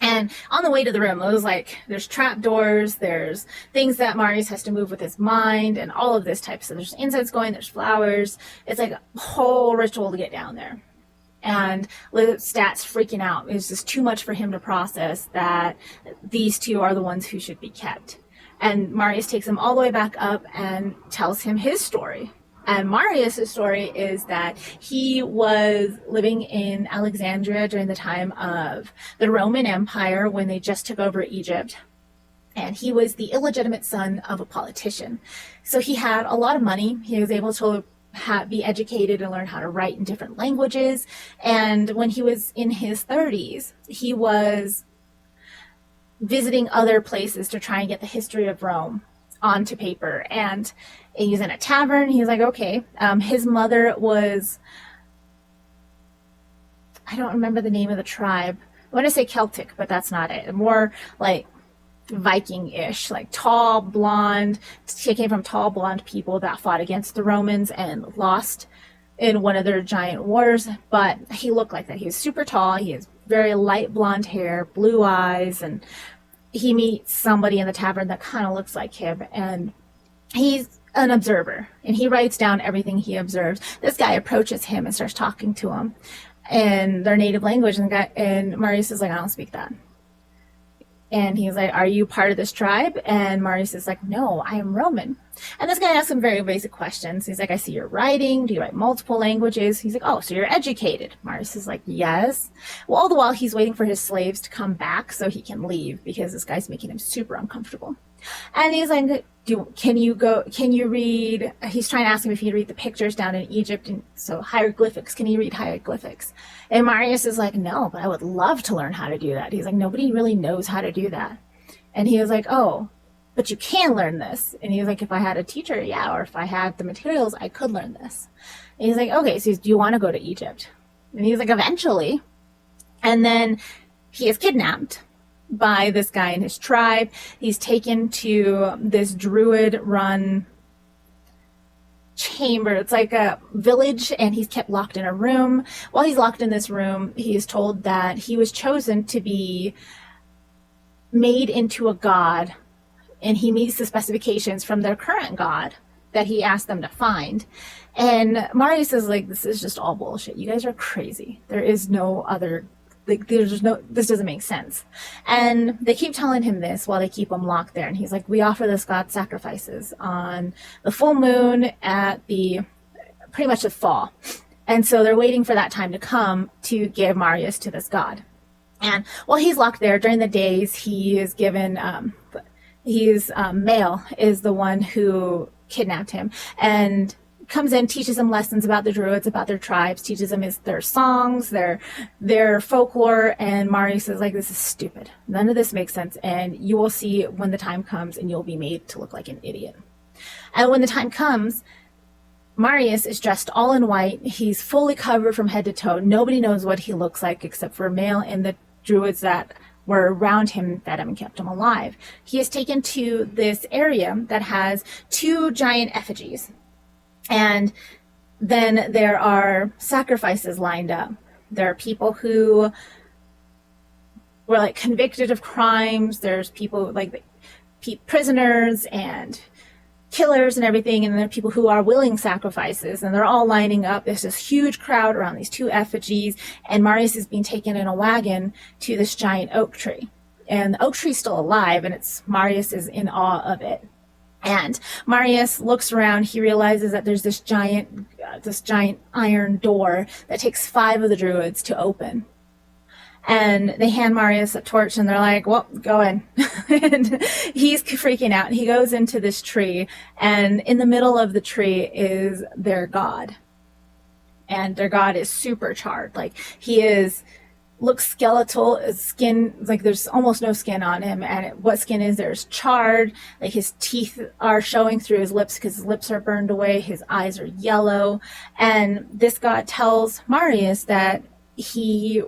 And And on the way to the room, it was like there's trap doors, there's things that Marius has to move with his mind, and all of this type. So there's incense going, there's flowers. It's like a whole ritual to get down there. And Lestat's freaking out. It's just too much for him to process that these two are the ones who should be kept. And Marius takes him all the way back up and tells him his story. And Marius' story is that he was living in Alexandria during the time of the Roman Empire when they just took over Egypt. And he was the illegitimate son of a politician. So he had a lot of money. He was able to be educated and learn how to write in different languages. And when he was in his 30s, he was visiting other places to try and get the history of Rome onto paper. And he's in a tavern. He's like, okay. His mother was, I don't remember the name of the tribe. I want to say Celtic, but that's not it. More like Viking-ish, like tall, blonde. She came from tall, blonde people that fought against the Romans and lost in one of their giant wars. But he looked like that. He was super tall. He has very light blonde hair, blue eyes, and he meets somebody in the tavern that kind of looks like him, and he's an observer, and he writes down everything he observes. This guy approaches him and starts talking to him in their native language, and Marius is like, I don't speak that. And he's like, are you part of this tribe? And Marius is like, no, I am Roman. And this guy asks him very basic questions. He's like, I see you're writing. Do you write multiple languages? He's like, oh, so you're educated. Marius is like, yes. Well, all the while he's waiting for his slaves to come back so he can leave because this guy's making him super uncomfortable. And he's like, can you read, he's trying to ask him if he can read the pictures down in Egypt. And so hieroglyphics, can you read hieroglyphics? And Marius is like, no, but I would love to learn how to do that. He's like, nobody really knows how to do that. And he was like, oh, but you can learn this. And he was like, if I had a teacher, yeah, or if I had the materials, I could learn this. And he's like, okay, so do you want to go to Egypt? And he's like, eventually. And then he is kidnapped by this guy in his tribe. He's taken to this druid-run chamber. It's like a village, and he's kept locked in a room. While he's locked in this room, he is told that he was chosen to be made into a god, and he meets the specifications from their current god that he asked them to find. And Marius is like, this is just all bullshit. You guys are crazy. There is no other, like, this doesn't make sense. And they keep telling him this while they keep him locked there. And he's like, we offer this god sacrifices on the full moon at pretty much the fall. And so they're waiting for that time to come to give Marius to this god. And while he's locked there during the days, he is given, Male is the one who kidnapped him, and comes in, teaches him lessons about the Druids, about their tribes, teaches them their songs, their folklore. And Marius is like, this is stupid. None of this makes sense. And you will see when the time comes, and you'll be made to look like an idiot. And when the time comes, Marius is dressed all in white. He's fully covered from head to toe. Nobody knows what he looks like except for Male and the Druids that were around him, fed him and kept him alive. He is taken to this area that has 2 giant effigies. And then there are sacrifices lined up. There are people who were like convicted of crimes. There's people like prisoners and killers and everything. And there are people who are willing sacrifices, and they're all lining up. There's this huge crowd around these 2 effigies, and Marius is being taken in a wagon to this giant oak tree. And the oak tree's still alive, and Marius is in awe of it. And Marius looks around. He realizes that there's this giant iron door that takes 5 of the Druids to open. And they hand Marius a torch, and they're like, well, go in. And he's freaking out. He goes into this tree, and in the middle of the tree is their god. And their god is super charred. Like, looks skeletal, his skin, like there's almost no skin on him, and what skin is there's charred, like his teeth are showing through his lips because his lips are burned away, his eyes are yellow. And this god tells Marius that he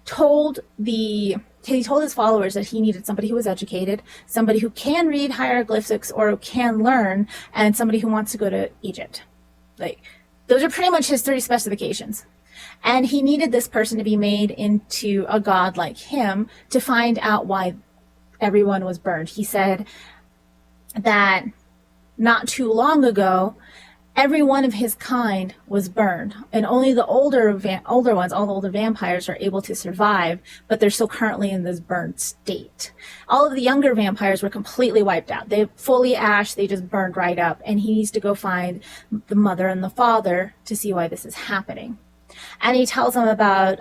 told his followers that he needed somebody who was educated, somebody who can read hieroglyphics or who can learn, and somebody who wants to go to Egypt. Like, those are pretty much his 3 specifications. And he needed this person to be made into a god like him to find out why everyone was burned. He said that not too long ago, every one of his kind was burned, and only the older ones, all the older vampires, are able to survive, but they're still currently in this burned state. All of the younger vampires were completely wiped out. They fully ashed, they just burned right up, and he needs to go find the mother and the father to see why this is happening. And he tells them about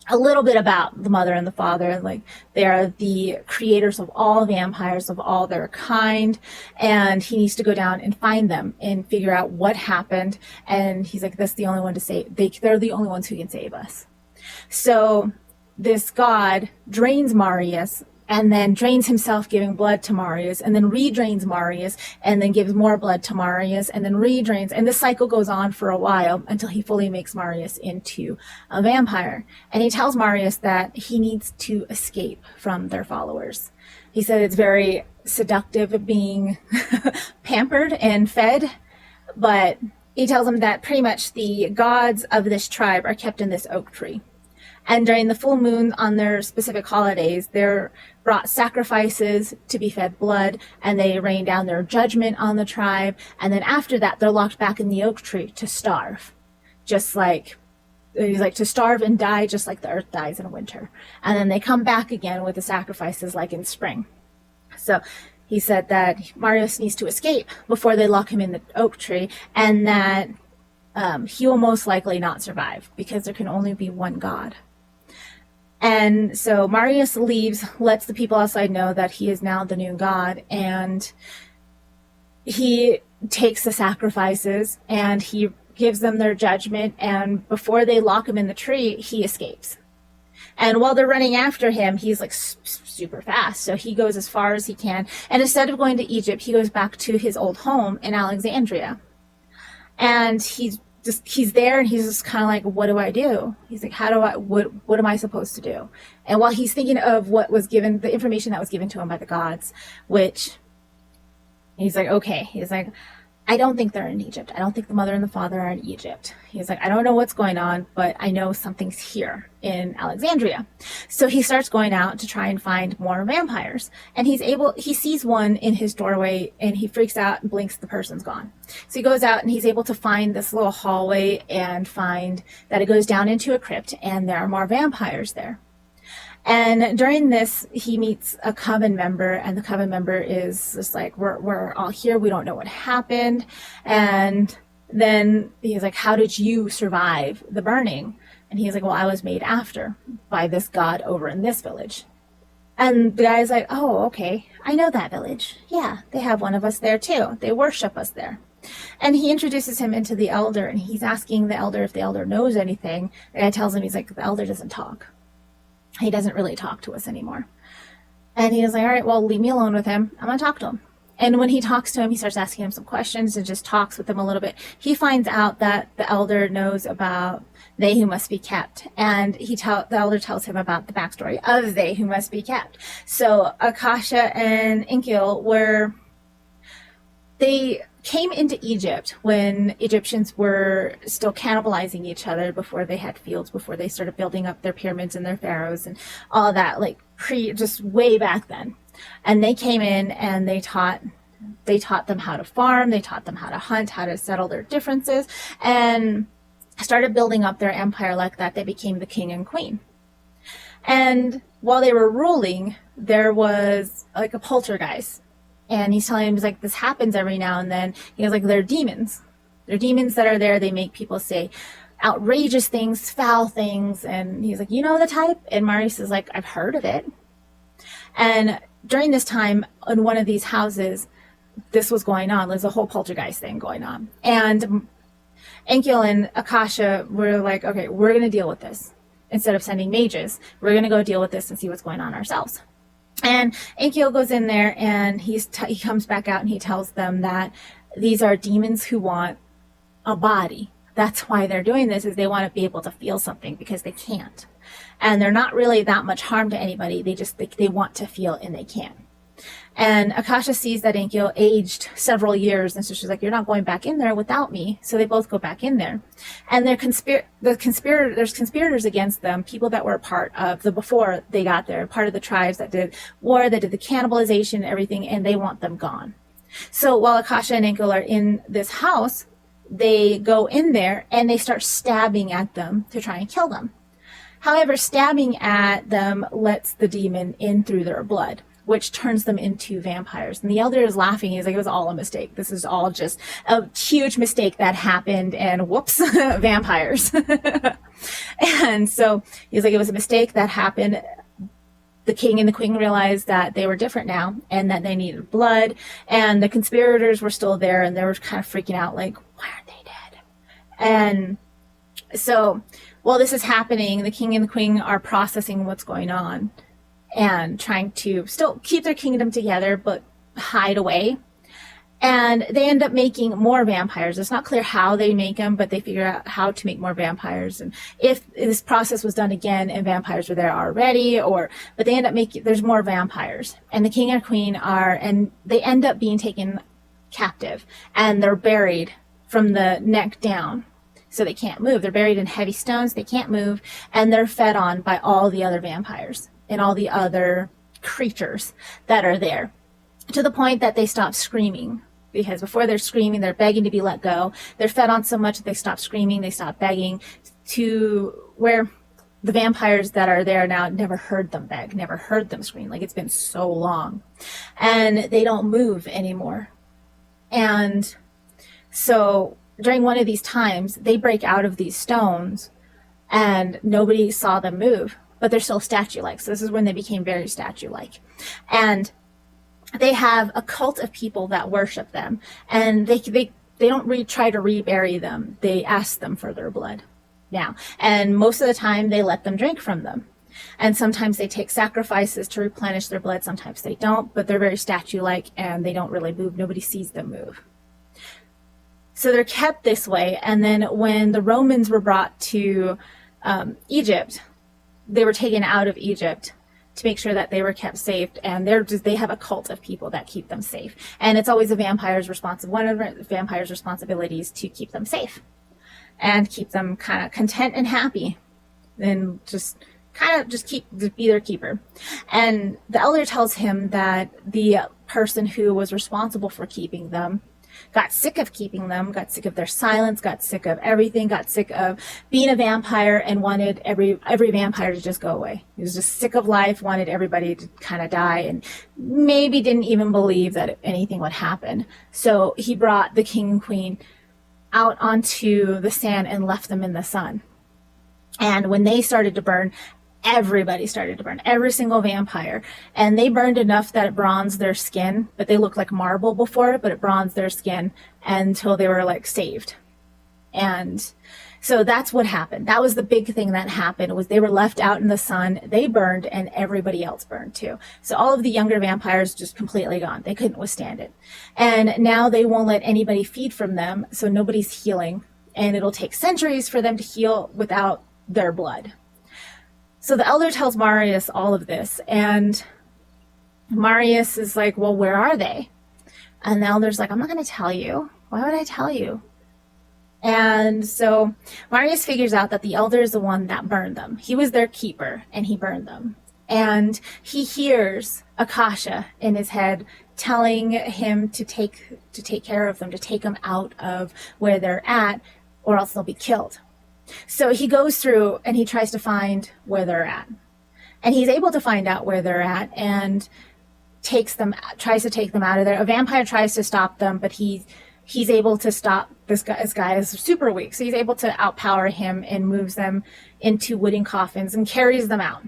a little bit about the mother and the father. Like, they are the creators of all vampires of all their kind, and he needs to go down and find them and figure out what happened. And he's like, that's the only one to save. They're the only ones who can save us. So this god drains Marius, and then drains himself, giving blood to Marius, and then redrains Marius, and then gives more blood to Marius, and then redrains. And this cycle goes on for a while until he fully makes Marius into a vampire. And he tells Marius that he needs to escape from their followers. He said it's very seductive being pampered and fed, but he tells him that pretty much the gods of this tribe are kept in this oak tree. And during the full moon on their specific holidays, they're brought sacrifices to be fed blood, and they rain down their judgment on the tribe. And then after that, they're locked back in the oak tree to starve. Just like, he's like, to starve and die just like the earth dies in winter. And then they come back again with the sacrifices like in spring. So he said that Marius needs to escape before they lock him in the oak tree, and that he will most likely not survive because there can only be one god. And so Marius leaves, lets the people outside know that he is now the new god, and he takes the sacrifices and he gives them their judgment, and before they lock him in the tree, he escapes. And while they're running after him, he's like super fast, so he goes as far as he can, and instead of going to Egypt, he goes back to his old home in Alexandria. And he's there, and he's just kind of like, what do I do? He's like, what am I supposed to do? And while he's thinking of what was given, the information that was given to him by the gods, which he's like, okay, he's like, I don't think they're in Egypt. I don't think the mother and the father are in Egypt. He's like, I don't know what's going on, but I know something's here in Alexandria. So he starts going out to try and find more vampires. And he sees one in his doorway, and he freaks out and blinks, the person's gone. So he goes out and he's able to find this little hallway and find that it goes down into a crypt, and there are more vampires there. And during this, he meets a coven member, and the coven member is just like, we're all here. We don't know what happened. And then he's like, how did you survive the burning? And he's like, well, I was made after by this god over in this village. And the guy's like, oh, okay. I know that village. Yeah, they have one of us there too. They worship us there. And he introduces him into the elder, and he's asking the elder if the elder knows anything. The guy tells him, he's like, the elder doesn't talk. He doesn't really talk to us anymore. And he was like, all right, well, leave me alone with him. I'm going to talk to him. And when he talks to him, he starts asking him some questions and just talks with him a little bit. He finds out that the elder knows about they who must be kept. And the elder tells him about the backstory of they who must be kept. So Akasha and Enkil they came into Egypt when Egyptians were still cannibalizing each other, before they had fields, before they started building up their pyramids and their pharaohs and all that, like just way back then. And they came in and they taught them how to farm, they taught them how to hunt, how to settle their differences, and started building up their empire like that. They became the king and queen. And while they were ruling, there was like a poltergeist. And he's telling him, he's like, this happens every now and then. He was like, they're demons. They're demons that are there. They make people say outrageous things, foul things. And he's like, you know the type? And Marius is like, I've heard of it. And during this time, in one of these houses, this was going on. There's a whole poltergeist thing going on. And Enkil and Akasha were like, okay, we're going to deal with this. Instead of sending mages, we're going to go deal with this and see what's going on ourselves. And Enkil goes in there, and he comes back out, and he tells them that these are demons who want a body. That's why they're doing this, is they want to be able to feel something, because they can't. And they're not really that much harm to anybody. They want to feel, and they can't. And Akasha sees that Enkyo aged several years, and so she's like, "You're not going back in there without me." So they both go back in there, and there's conspirators against them, people that were a part of the before they got there, part of the tribes that did war, that did the cannibalization and everything, and they want them gone. So while Akasha and Enkyo are in this house, they go in there and they start stabbing at them to try and kill them. However, stabbing at them lets the demon in through their blood, which turns them into vampires. And the elder is laughing. He's like, it was all a mistake. This is all just a huge mistake that happened, and whoops, vampires. And so he's like, it was a mistake that happened. The king and the queen realized that they were different now and that they needed blood. And the conspirators were still there, and they were kind of freaking out, like, why aren't they dead? And so while this is happening, the king and the queen are processing what's going on and trying to still keep their kingdom together, but hide away. And they end up making more vampires. It's not clear how they make them, but they figure out how to make more vampires. And if this process was done again and vampires were there already, but they end up there's more vampires. And the king and queen and they end up being taken captive, and they're buried from the neck down. So they can't move. They're buried in heavy stones. They can't move. And they're fed on by all the other vampires and all the other creatures that are there, to the point that they stop screaming. Because before they're screaming, they're begging to be let go. They're fed on so much that they stop screaming, they stop begging, to where the vampires that are there now never heard them beg, never heard them scream. Like, it's been so long. And they don't move anymore. And so during one of these times, they break out of these stones and nobody saw them move, but they're still statue-like. So this is when they became very statue-like. And they have a cult of people that worship them, and they don't try to rebury them. They ask them for their blood now. And most of the time they let them drink from them. And sometimes they take sacrifices to replenish their blood. Sometimes they don't, but they're very statue-like and they don't really move. Nobody sees them move. So they're kept this way. And then when the Romans were brought to Egypt, they were taken out of Egypt to make sure that they were kept safe, and they have a cult of people that keep them safe. And it's always one of the vampire's responsibilities to keep them safe and keep them kind of content and happy, and just be their keeper. And the elder tells him that the person who was responsible for keeping them got sick of keeping them, got sick of their silence, got sick of everything, got sick of being a vampire, and wanted every vampire to just go away. He was just sick of life, wanted everybody to kind of die, and maybe didn't even believe that anything would happen. So he brought the king and queen out onto the sand and left them in the sun. And when they started to burn, everybody started to burn, every single vampire. And they burned enough that it bronzed their skin, but they looked like marble before, but it bronzed their skin until they were like saved. And so that's what happened. That was the big thing that happened, was they were left out in the sun, they burned, and everybody else burned too. So all of the younger vampires just completely gone. They couldn't withstand it. And now they won't let anybody feed from them, so nobody's healing. And it'll take centuries for them to heal without their blood. So the elder tells Marius all of this, and Marius is like, well, where are they? And the elder's like, I'm not going to tell you. Why would I tell you? And so Marius figures out that the elder is the one that burned them. He was their keeper, and he burned them. And he hears Akasha in his head telling him to take care of them, to take them out of where they're at, or else they'll be killed. So he goes through and he tries to find where they're at. And he's able to find out where they're at and tries to take them out of there. A vampire tries to stop them, but he's able to stop this guy. This guy is super weak. So he's able to outpower him and moves them into wooden coffins and carries them out.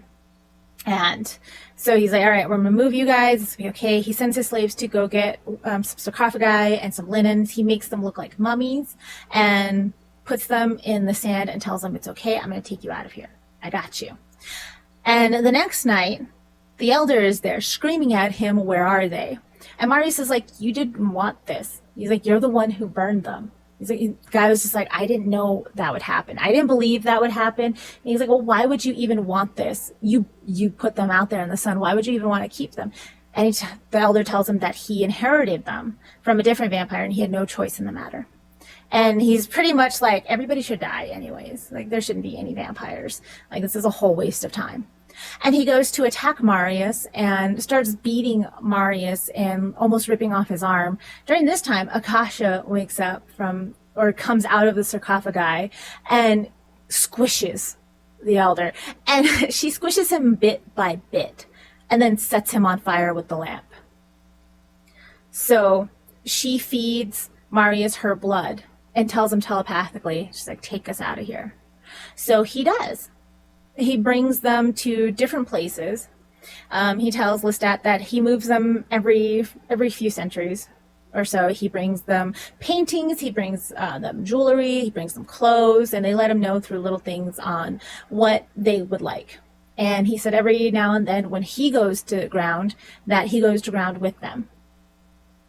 And so he's like, all right, we're going to move you guys. It's going to be okay. He sends his slaves to go get some sarcophagi and some linens. He makes them look like mummies and puts them in the sand and tells them, it's okay, I'm going to take you out of here. I got you. And the next night, the elder is there screaming at him, where are they? And Marius is like, you didn't want this. He's like, you're the one who burned them. He's like, the guy was just like, I didn't know that would happen. I didn't believe that would happen. And he's like, well, why would you even want this? You put them out there in the sun. Why would you even want to keep them? And the elder tells him that he inherited them from a different vampire and he had no choice in the matter. And he's pretty much like, everybody should die anyways. Like, there shouldn't be any vampires. Like, this is a whole waste of time. And he goes to attack Marius and starts beating Marius and almost ripping off his arm. During this time, Akasha wakes up or comes out of the sarcophagi and squishes the elder. And she squishes him bit by bit and then sets him on fire with the lamp. So she feeds Marius her blood and tells him telepathically, she's like, take us out of here. So he does. He brings them to different places. He tells Lestat that he moves them every few centuries or so. He brings them paintings, he brings them jewelry, he brings them clothes, and they let him know through little things on what they would like. And he said every now and then when he goes to ground, that he goes to ground with them.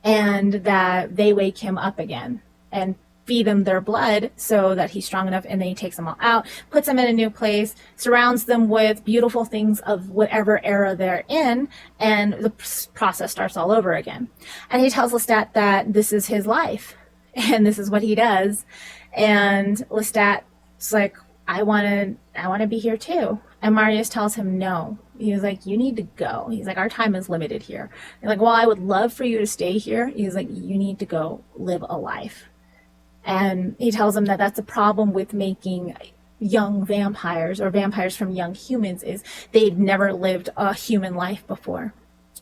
And that they wake him up again and feed him their blood so that he's strong enough, and then he takes them all out, puts them in a new place, surrounds them with beautiful things of whatever era they're in, and the process starts all over again. And he tells Lestat that this is his life and this is what he does. And Lestat's like, I want to be here too. And Marius tells him no. He was like, you need to go. He's like, our time is limited here. He's like, well, I would love for you to stay here. He's like, you need to go live a life. And he tells him that that's a problem with making young vampires or vampires from young humans, is they've never lived a human life before.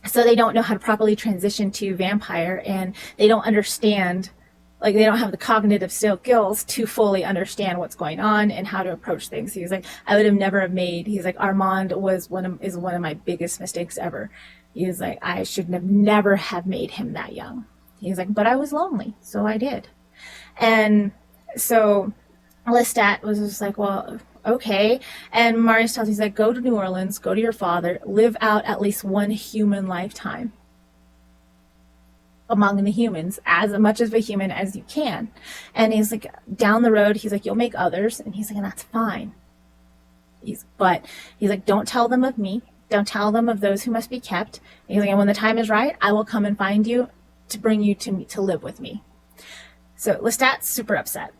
So they don't know how to properly transition to vampire, and they don't understand, like they don't have the cognitive skills to fully understand what's going on and how to approach things. He's like, I would have never have made, he's like, Armand is one of my biggest mistakes ever. He's like, I should have never have made him that young. He's like, but I was lonely, so I did. And so Lestat was just like, well, okay. And Marius tells him, he's like, go to New Orleans, go to your father, live out at least one human lifetime among the humans, as much of a human as you can. And he's like, down the road, he's like, you'll make others. And he's like, and that's fine. But he's like, don't tell them of me. Don't tell them of those who must be kept. And he's like, and when the time is right, I will come and find you to bring you to me, to live with me. So Lestat's super upset.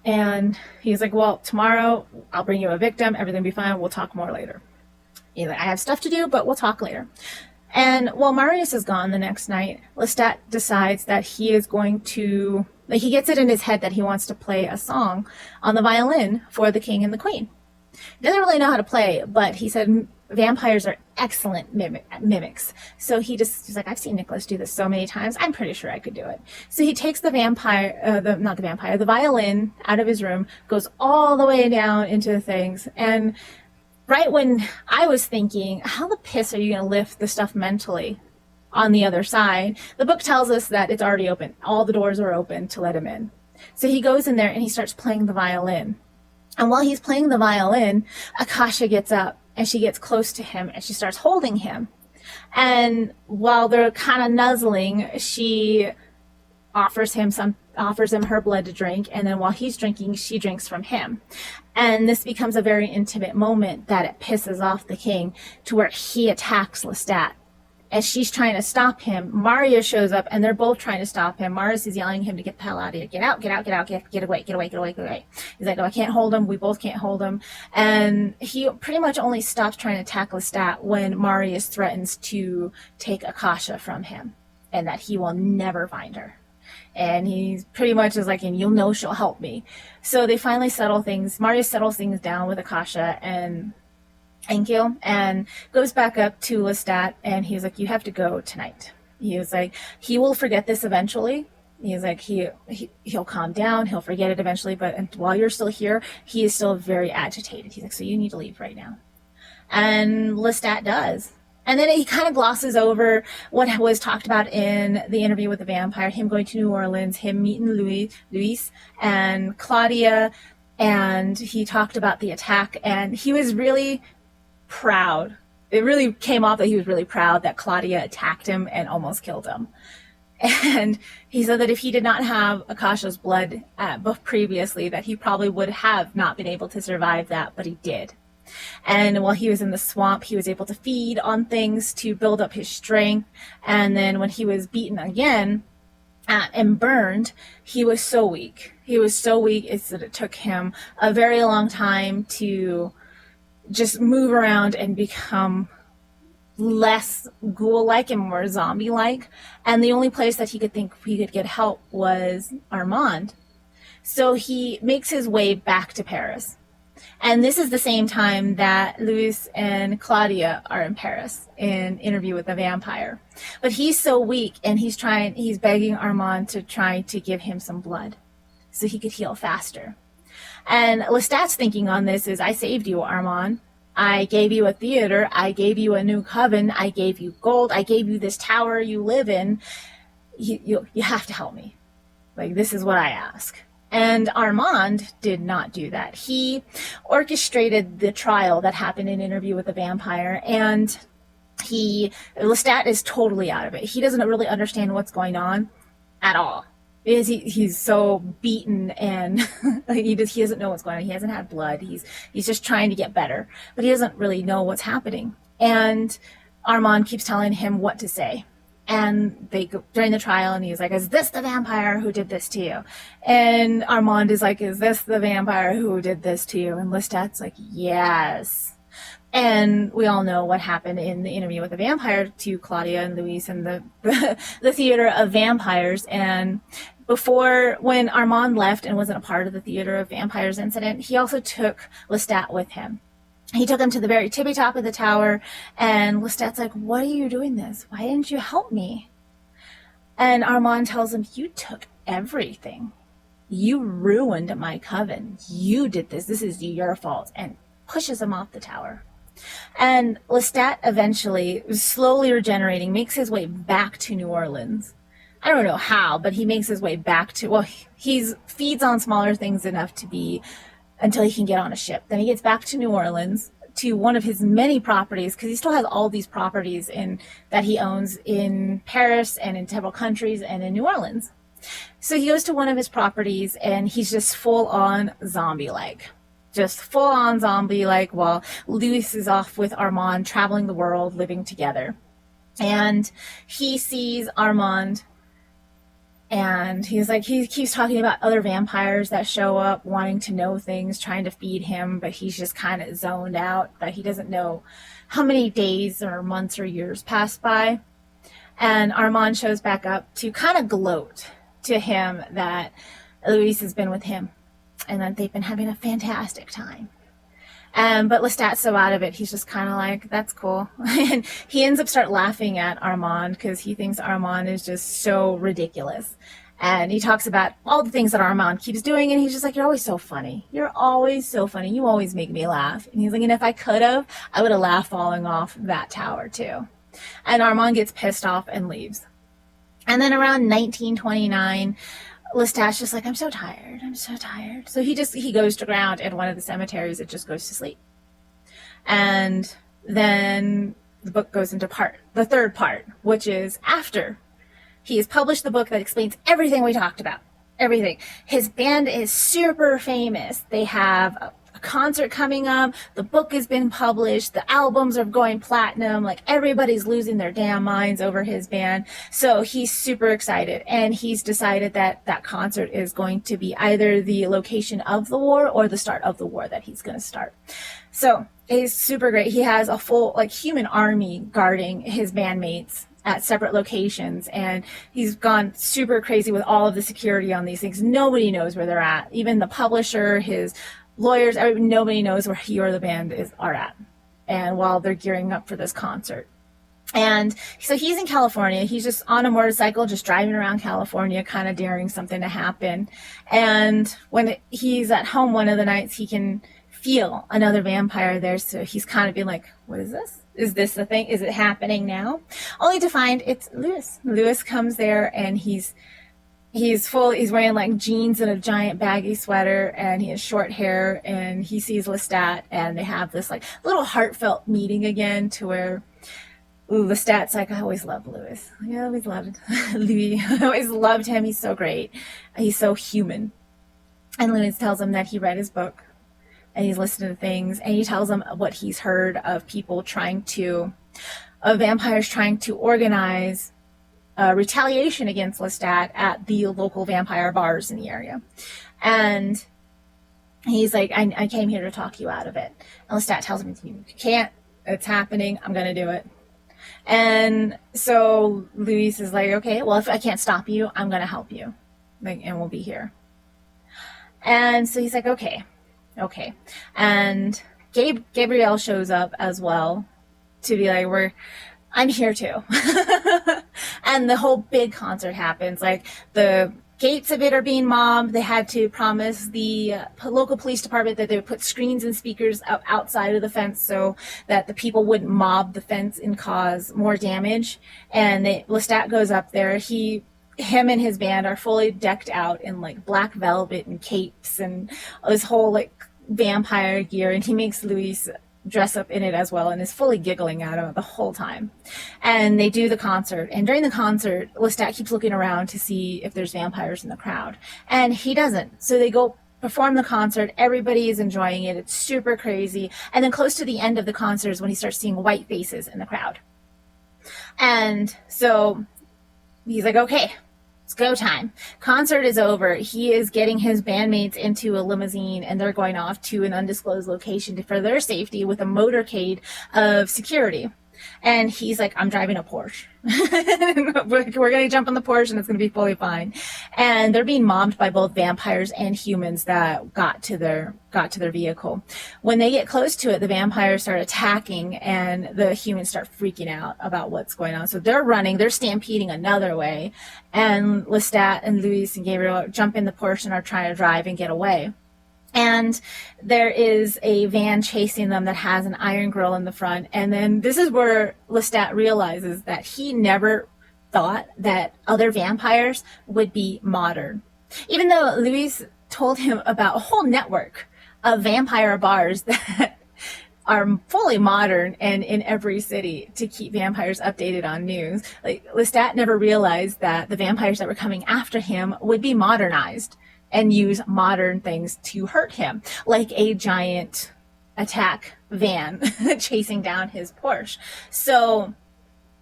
And he's like, well, tomorrow I'll bring you a victim. Everything will be fine. We'll talk more later. He's like, I have stuff to do, but we'll talk later. And while Marius is gone the next night, Lestat decides that he is going to, like, he gets it in his head that he wants to play a song on the violin for the king and the queen. He doesn't really know how to play, but he said vampires are excellent mimics. So he's like, I've seen Nicholas do this so many times. I'm pretty sure I could do it. So he takes the violin out of his room, goes all the way down into the things. And right when I was thinking, how the piss are you going to lift the stuff mentally on the other side? The book tells us that it's already open. All the doors are open to let him in. So he goes in there and he starts playing the violin. And while he's playing the violin, Akasha gets up and she gets close to him and she starts holding him. And while they're kind of nuzzling, she offers him her blood to drink. And then while he's drinking, she drinks from him. And this becomes a very intimate moment that it pisses off the king to where he attacks Lestat. As she's trying to stop him, Marius shows up and they're both trying to stop him. Marius is yelling at him to get the hell out of here. Get out, get out, get out, get away, get away, get away, get away. He's like, no, I can't hold him. We both can't hold him. And he pretty much only stops trying to attack Lestat when Marius threatens to take Akasha from him and that he will never find her. And he pretty much is like, and you'll know she'll help me. So they finally settle things. Marius settles things down with Akasha and Enkil and goes back up to Lestat, and he's like, you have to go tonight. He was like, he will forget this eventually. He's like, he'll calm down, he'll forget it eventually, but while you're still here, he is still very agitated. He's like, so you need to leave right now. And Lestat does. And then he kind of glosses over what was talked about in the interview with the vampire, him going to New Orleans, him meeting Luis and Claudia, and he talked about the attack, and he was really proud. It really came off that he was really proud that Claudia attacked him and almost killed him. And he said that if he did not have Akasha's blood previously, that he probably would have not been able to survive that, but he did. And while he was in the swamp, he was able to feed on things to build up his strength. And then when he was beaten again and burned, he was so weak. He was so weak, it's that it took him a very long time to just move around and become less ghoul-like and more zombie-like. And the only place that he could think he could get help was Armand. So he makes his way back to Paris. And this is the same time that Louis and Claudia are in Paris in Interview with the Vampire. But he's so weak, and he's begging Armand to try to give him some blood so he could heal faster. And Lestat's thinking on this is, I saved you, Armand. I gave you a theater. I gave you a new coven. I gave you gold. I gave you this tower you live in. You have to help me. Like, this is what I ask. And Armand did not do that. He orchestrated the trial that happened in Interview with the Vampire, and Lestat is totally out of it. He doesn't really understand what's going on at all. Because he's so beaten, and he doesn't know what's going on. He hasn't had blood. He's just trying to get better, but he doesn't really know what's happening. And Armand keeps telling him what to say. And they go during the trial, and he's like, is this the vampire who did this to you? And Armand is like, is this the vampire who did this to you? And Lestat's like, yes. And we all know what happened in the Interview with the Vampire to Claudia and Louis and the Theater of Vampires. And when Armand left and wasn't a part of the Theater of Vampires incident, he also took Lestat with him. He took him to the very tippy top of the tower, and Lestat's like, what are you doing this? Why didn't you help me? And Armand tells him, you took everything. You ruined my coven. You did this. This is your fault. And pushes him off the tower. And Lestat eventually, slowly regenerating, makes his way back to New Orleans. I don't know how, but he makes his way back to, well, he feeds on smaller things enough to be until he can get on a ship. Then he gets back to New Orleans, to one of his many properties, because he still has all these properties that he owns in Paris and in several countries and in New Orleans. So he goes to one of his properties, and he's just full-on zombie-like. Just full-on zombie-like, while Louis is off with Armand, traveling the world, living together. And he sees Armand, and he keeps talking about other vampires that show up, wanting to know things, trying to feed him, but he's just kind of zoned out, but he doesn't know how many days or months or years pass by. And Armand shows back up to kind of gloat to him that Louis has been with him and that they've been having a fantastic time. But Lestat's so out of it, he's just kind of like, that's cool. And he ends up laughing at Armand because he thinks Armand is just so ridiculous. And he talks about all the things that Armand keeps doing, and he's just like, you're always so funny. You're always so funny. You always make me laugh. And he's like, and if I could have, I would have laughed falling off that tower too. And Armand gets pissed off and leaves. And then around 1929, Lestat's just like, I'm so tired. I'm so tired. So he goes to ground in one of the cemeteries. It just goes to sleep. And then the book goes into the third part, which is after he has published the book that explains everything we talked about. Everything. His band is super famous. They have a concert coming up. The book has been published. The albums are going platinum. Like, everybody's losing their damn minds over his band. So he's super excited, and he's decided that that concert is going to be either the location of the war or the start of the war that he's going to start. So he's super great. He has a full human army guarding his bandmates at separate locations, and he's gone super crazy with all of the security on these things. Nobody knows where they're at. Even the publisher, his lawyers, nobody knows where he or the band are at, and while they're gearing up for this concert. And so he's in California. He's just on a motorcycle, just driving around California, kind of daring something to happen. And when he's at home one of the nights, he can feel another vampire there. So he's kind of being like, what is this? Is this the thing? Is it happening now? Only to find it's Louis. Louis comes there, and he's wearing jeans and a giant baggy sweater, and he has short hair, and he sees Lestat, and they have this little heartfelt meeting again, to where Lestat's like, I always loved Louis. I always loved Louis. I always loved him. He's so great. He's so human. And Louis tells him that he read his book, and he's listening to things, and he tells them what he's heard of people of vampires trying to organize retaliation against Lestat at the local vampire bars in the area. And he's like, I came here to talk you out of it. And Lestat tells him, you can't, it's happening, I'm going to do it. And so Luis is like, okay, well, if I can't stop you, I'm going to help you. Like, and we'll be here. And so he's like, okay. And Gabrielle shows up as well to be like, I'm here too. And the whole big concert happens. Like, the gates of it are being mobbed. They had to promise the local police department that they would put screens and speakers outside of the fence so that the people wouldn't mob the fence and cause more damage. And Lestat goes up there. Him and his band are fully decked out in like black velvet and capes and this whole like vampire gear, and he makes Luis dress up in it as well and is fully giggling at him the whole time. And they do the concert, and during the concert Lestat keeps looking around to see if there's vampires in the crowd, and he doesn't. So they go perform the concert, everybody is enjoying it, it's super crazy, and then close to the end of the concert is when he starts seeing white faces in the crowd. And so he's like, okay, it's go time. Concert is over. He is getting his bandmates into a limousine, and they're going off to an undisclosed location for their safety with a motorcade of security. And he's like, I'm driving a Porsche. We're going to jump on the Porsche and it's going to be fully fine. And they're being mobbed by both vampires and humans that got to their vehicle. When they get close to it, the vampires start attacking and the humans start freaking out about what's going on. So they're running, they're stampeding another way. And Lestat and Luis and Gabriel jump in the Porsche and are trying to drive and get away. And there is a van chasing them that has an iron grill in the front. And then this is where Lestat realizes that he never thought that other vampires would be modern. Even though Luis told him about a whole network of vampire bars that are fully modern and in every city to keep vampires updated on news. Like, Lestat never realized that the vampires that were coming after him would be modernized and use modern things to hurt him, like a giant attack van chasing down his Porsche. So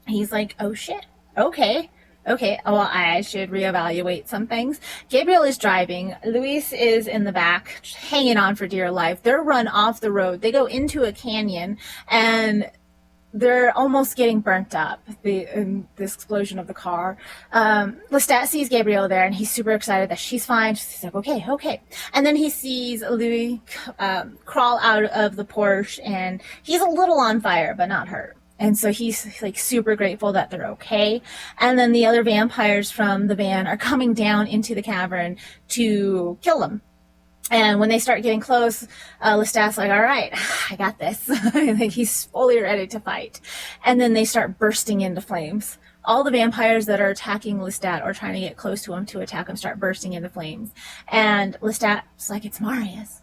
he's like, oh shit, okay, well, I should reevaluate some things. Gabriel is driving. Luis is in the back, hanging on for dear life. They're run off the road. They go into a canyon, and they're almost getting burnt up, in this explosion of the car. Lestat sees Gabriel there, and he's super excited that she's fine. He's like, okay. And then he sees Louis crawl out of the Porsche, and he's a little on fire, but not hurt. And so he's like super grateful that they're okay. And then the other vampires from the van are coming down into the cavern to kill them. And when they start getting close, Lestat's like, all right, I got this. Like, he's fully ready to fight. And then they start bursting into flames. All the vampires that are attacking Lestat or trying to get close to him to attack him start bursting into flames. And Lestat's like, it's Marius.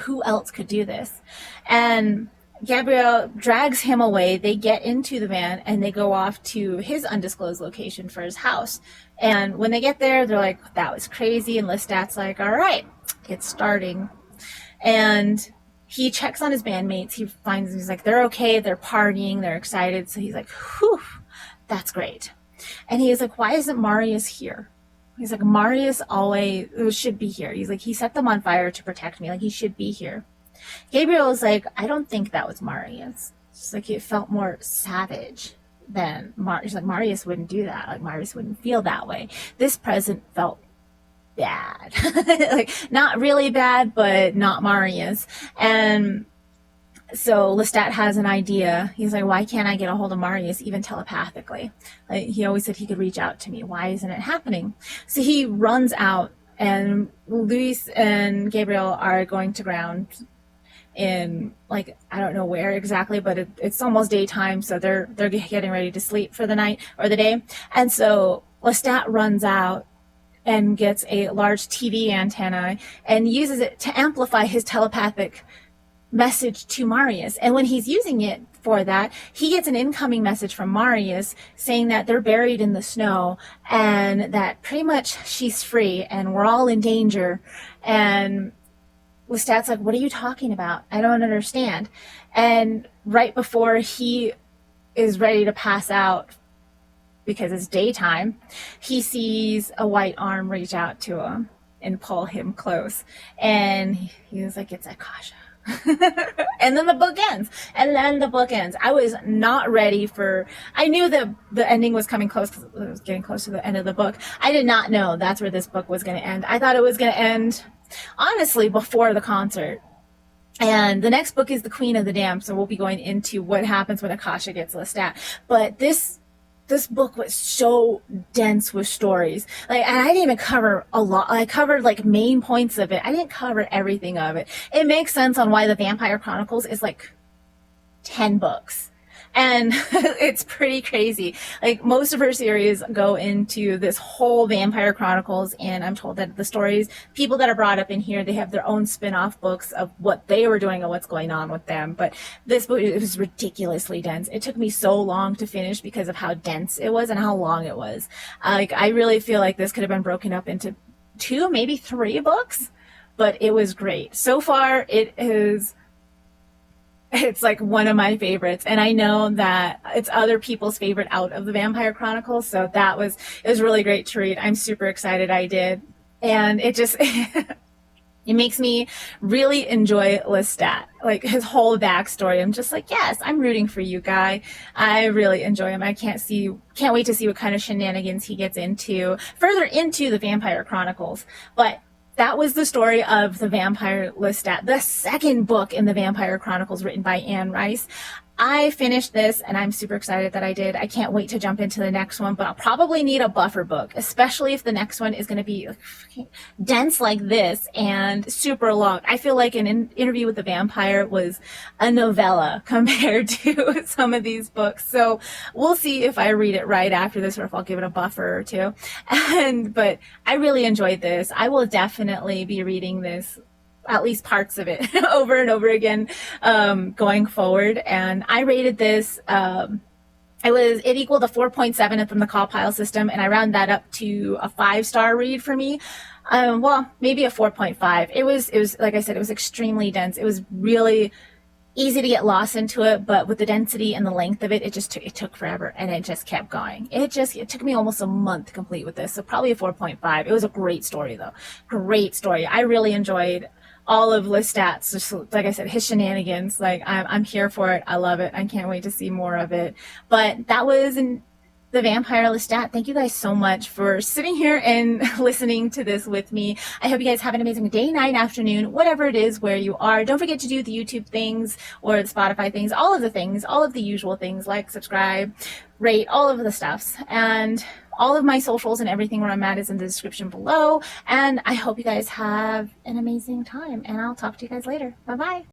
Who else could do this? And Gabriel drags him away. They get into the van and they go off to his undisclosed location for his house. And when they get there, they're like, that was crazy. And Lestat's like, all right, it's starting. And he checks on his bandmates. He finds, he's like, they're okay. They're partying. They're excited. So he's like, whew, that's great. And he's like, why isn't Marius here? He's like, Marius always should be here. He's like, he set them on fire to protect me. Like, he should be here. Gabriel is like, I don't think that was Marius. It's like, it felt more savage than Marius. He's like, Marius wouldn't do that. Like, Marius wouldn't feel that way. This present felt bad. Like, not really bad, but not Marius. And so Lestat has an idea. He's like, why can't I get a hold of Marius even telepathically? Like, he always said he could reach out to me. Why isn't it happening? So he runs out, and Luis and Gabriel are going to ground in, like, I don't know where exactly, but it's almost daytime, so they're getting ready to sleep for the night or the day. And so Lestat runs out and gets a large TV antenna and uses it to amplify his telepathic message to Marius. And when he's using it for that, he gets an incoming message from Marius saying that they're buried in the snow and that pretty much she's free and we're all in danger. And Lestat's like, what are you talking about? I don't understand. And right before he is ready to pass out because it's daytime, he sees a white arm reach out to him and pull him close. And he was like, it's Akasha. And then the book ends. I was not ready for, I knew that the ending was coming close because it was getting close to the end of the book. I did not know that's where this book was going to end. I thought it was going to end, honestly, before the concert. And the next book is The Queen of the Damned, so we'll be going into what happens when Akasha gets Lestat. But this book was so dense with stories. Like, and I didn't even cover a lot. I covered like main points of it. I didn't cover everything of it. It makes sense on why the Vampire Chronicles is like 10 books. And it's pretty crazy. Like, most of her series go into this whole Vampire Chronicles, and I'm told that the stories, people that are brought up in here, they have their own spin-off books of what they were doing and what's going on with them. But this book, it was ridiculously dense. It took me so long to finish because of how dense it was and how long it was. Like, I really feel like this could have been broken up into 2, maybe 3 books, but it was great. So far, it's like one of my favorites, and I know that it's other people's favorite out of the Vampire Chronicles, so it was really great to read. I'm super excited I did, and it just it makes me really enjoy Lestat, like his whole backstory. I'm just like, yes, I'm rooting for you, guy. I really enjoy him. I can't wait to see what kind of shenanigans he gets into further into the Vampire Chronicles. But that was the story of the Vampire Lestat, the second book in the Vampire Chronicles written by Anne Rice. I finished this, and I'm super excited that I did. I can't wait to jump into the next one, but I'll probably need a buffer book, especially if the next one is going to be dense like this and super long. I feel like an interview with the vampire was a novella compared to some of these books. So we'll see if I read it right after this or if I'll give it a buffer or two. But I really enjoyed this. I will definitely be reading this, at least parts of it, over and over again, going forward. And I rated this, it equaled a 4.7 from the call pile system, and I rounded that up to a 5-star read for me. Well, maybe a 4.5. It was, like I said, it was extremely dense. It was really easy to get lost into it, but with the density and the length of it, it took forever, and it just kept going. It took me almost a month to complete with this, so probably a 4.5. It was a great story, though. Great story. I really enjoyed all of Lestat's, just like I said, his shenanigans. Like, I'm here for it. I love it. I can't wait to see more of it. But that was the Vampire Lestat. Thank you guys so much for sitting here and listening to this with me. I hope you guys have an amazing day, night, afternoon, whatever it is where you are. Don't forget to do the YouTube things or the Spotify things, all of the usual things, like, subscribe, rate, all of the stuffs. And all of my socials and everything where I'm at is in the description below. And I hope you guys have an amazing time, and I'll talk to you guys later. Bye-bye.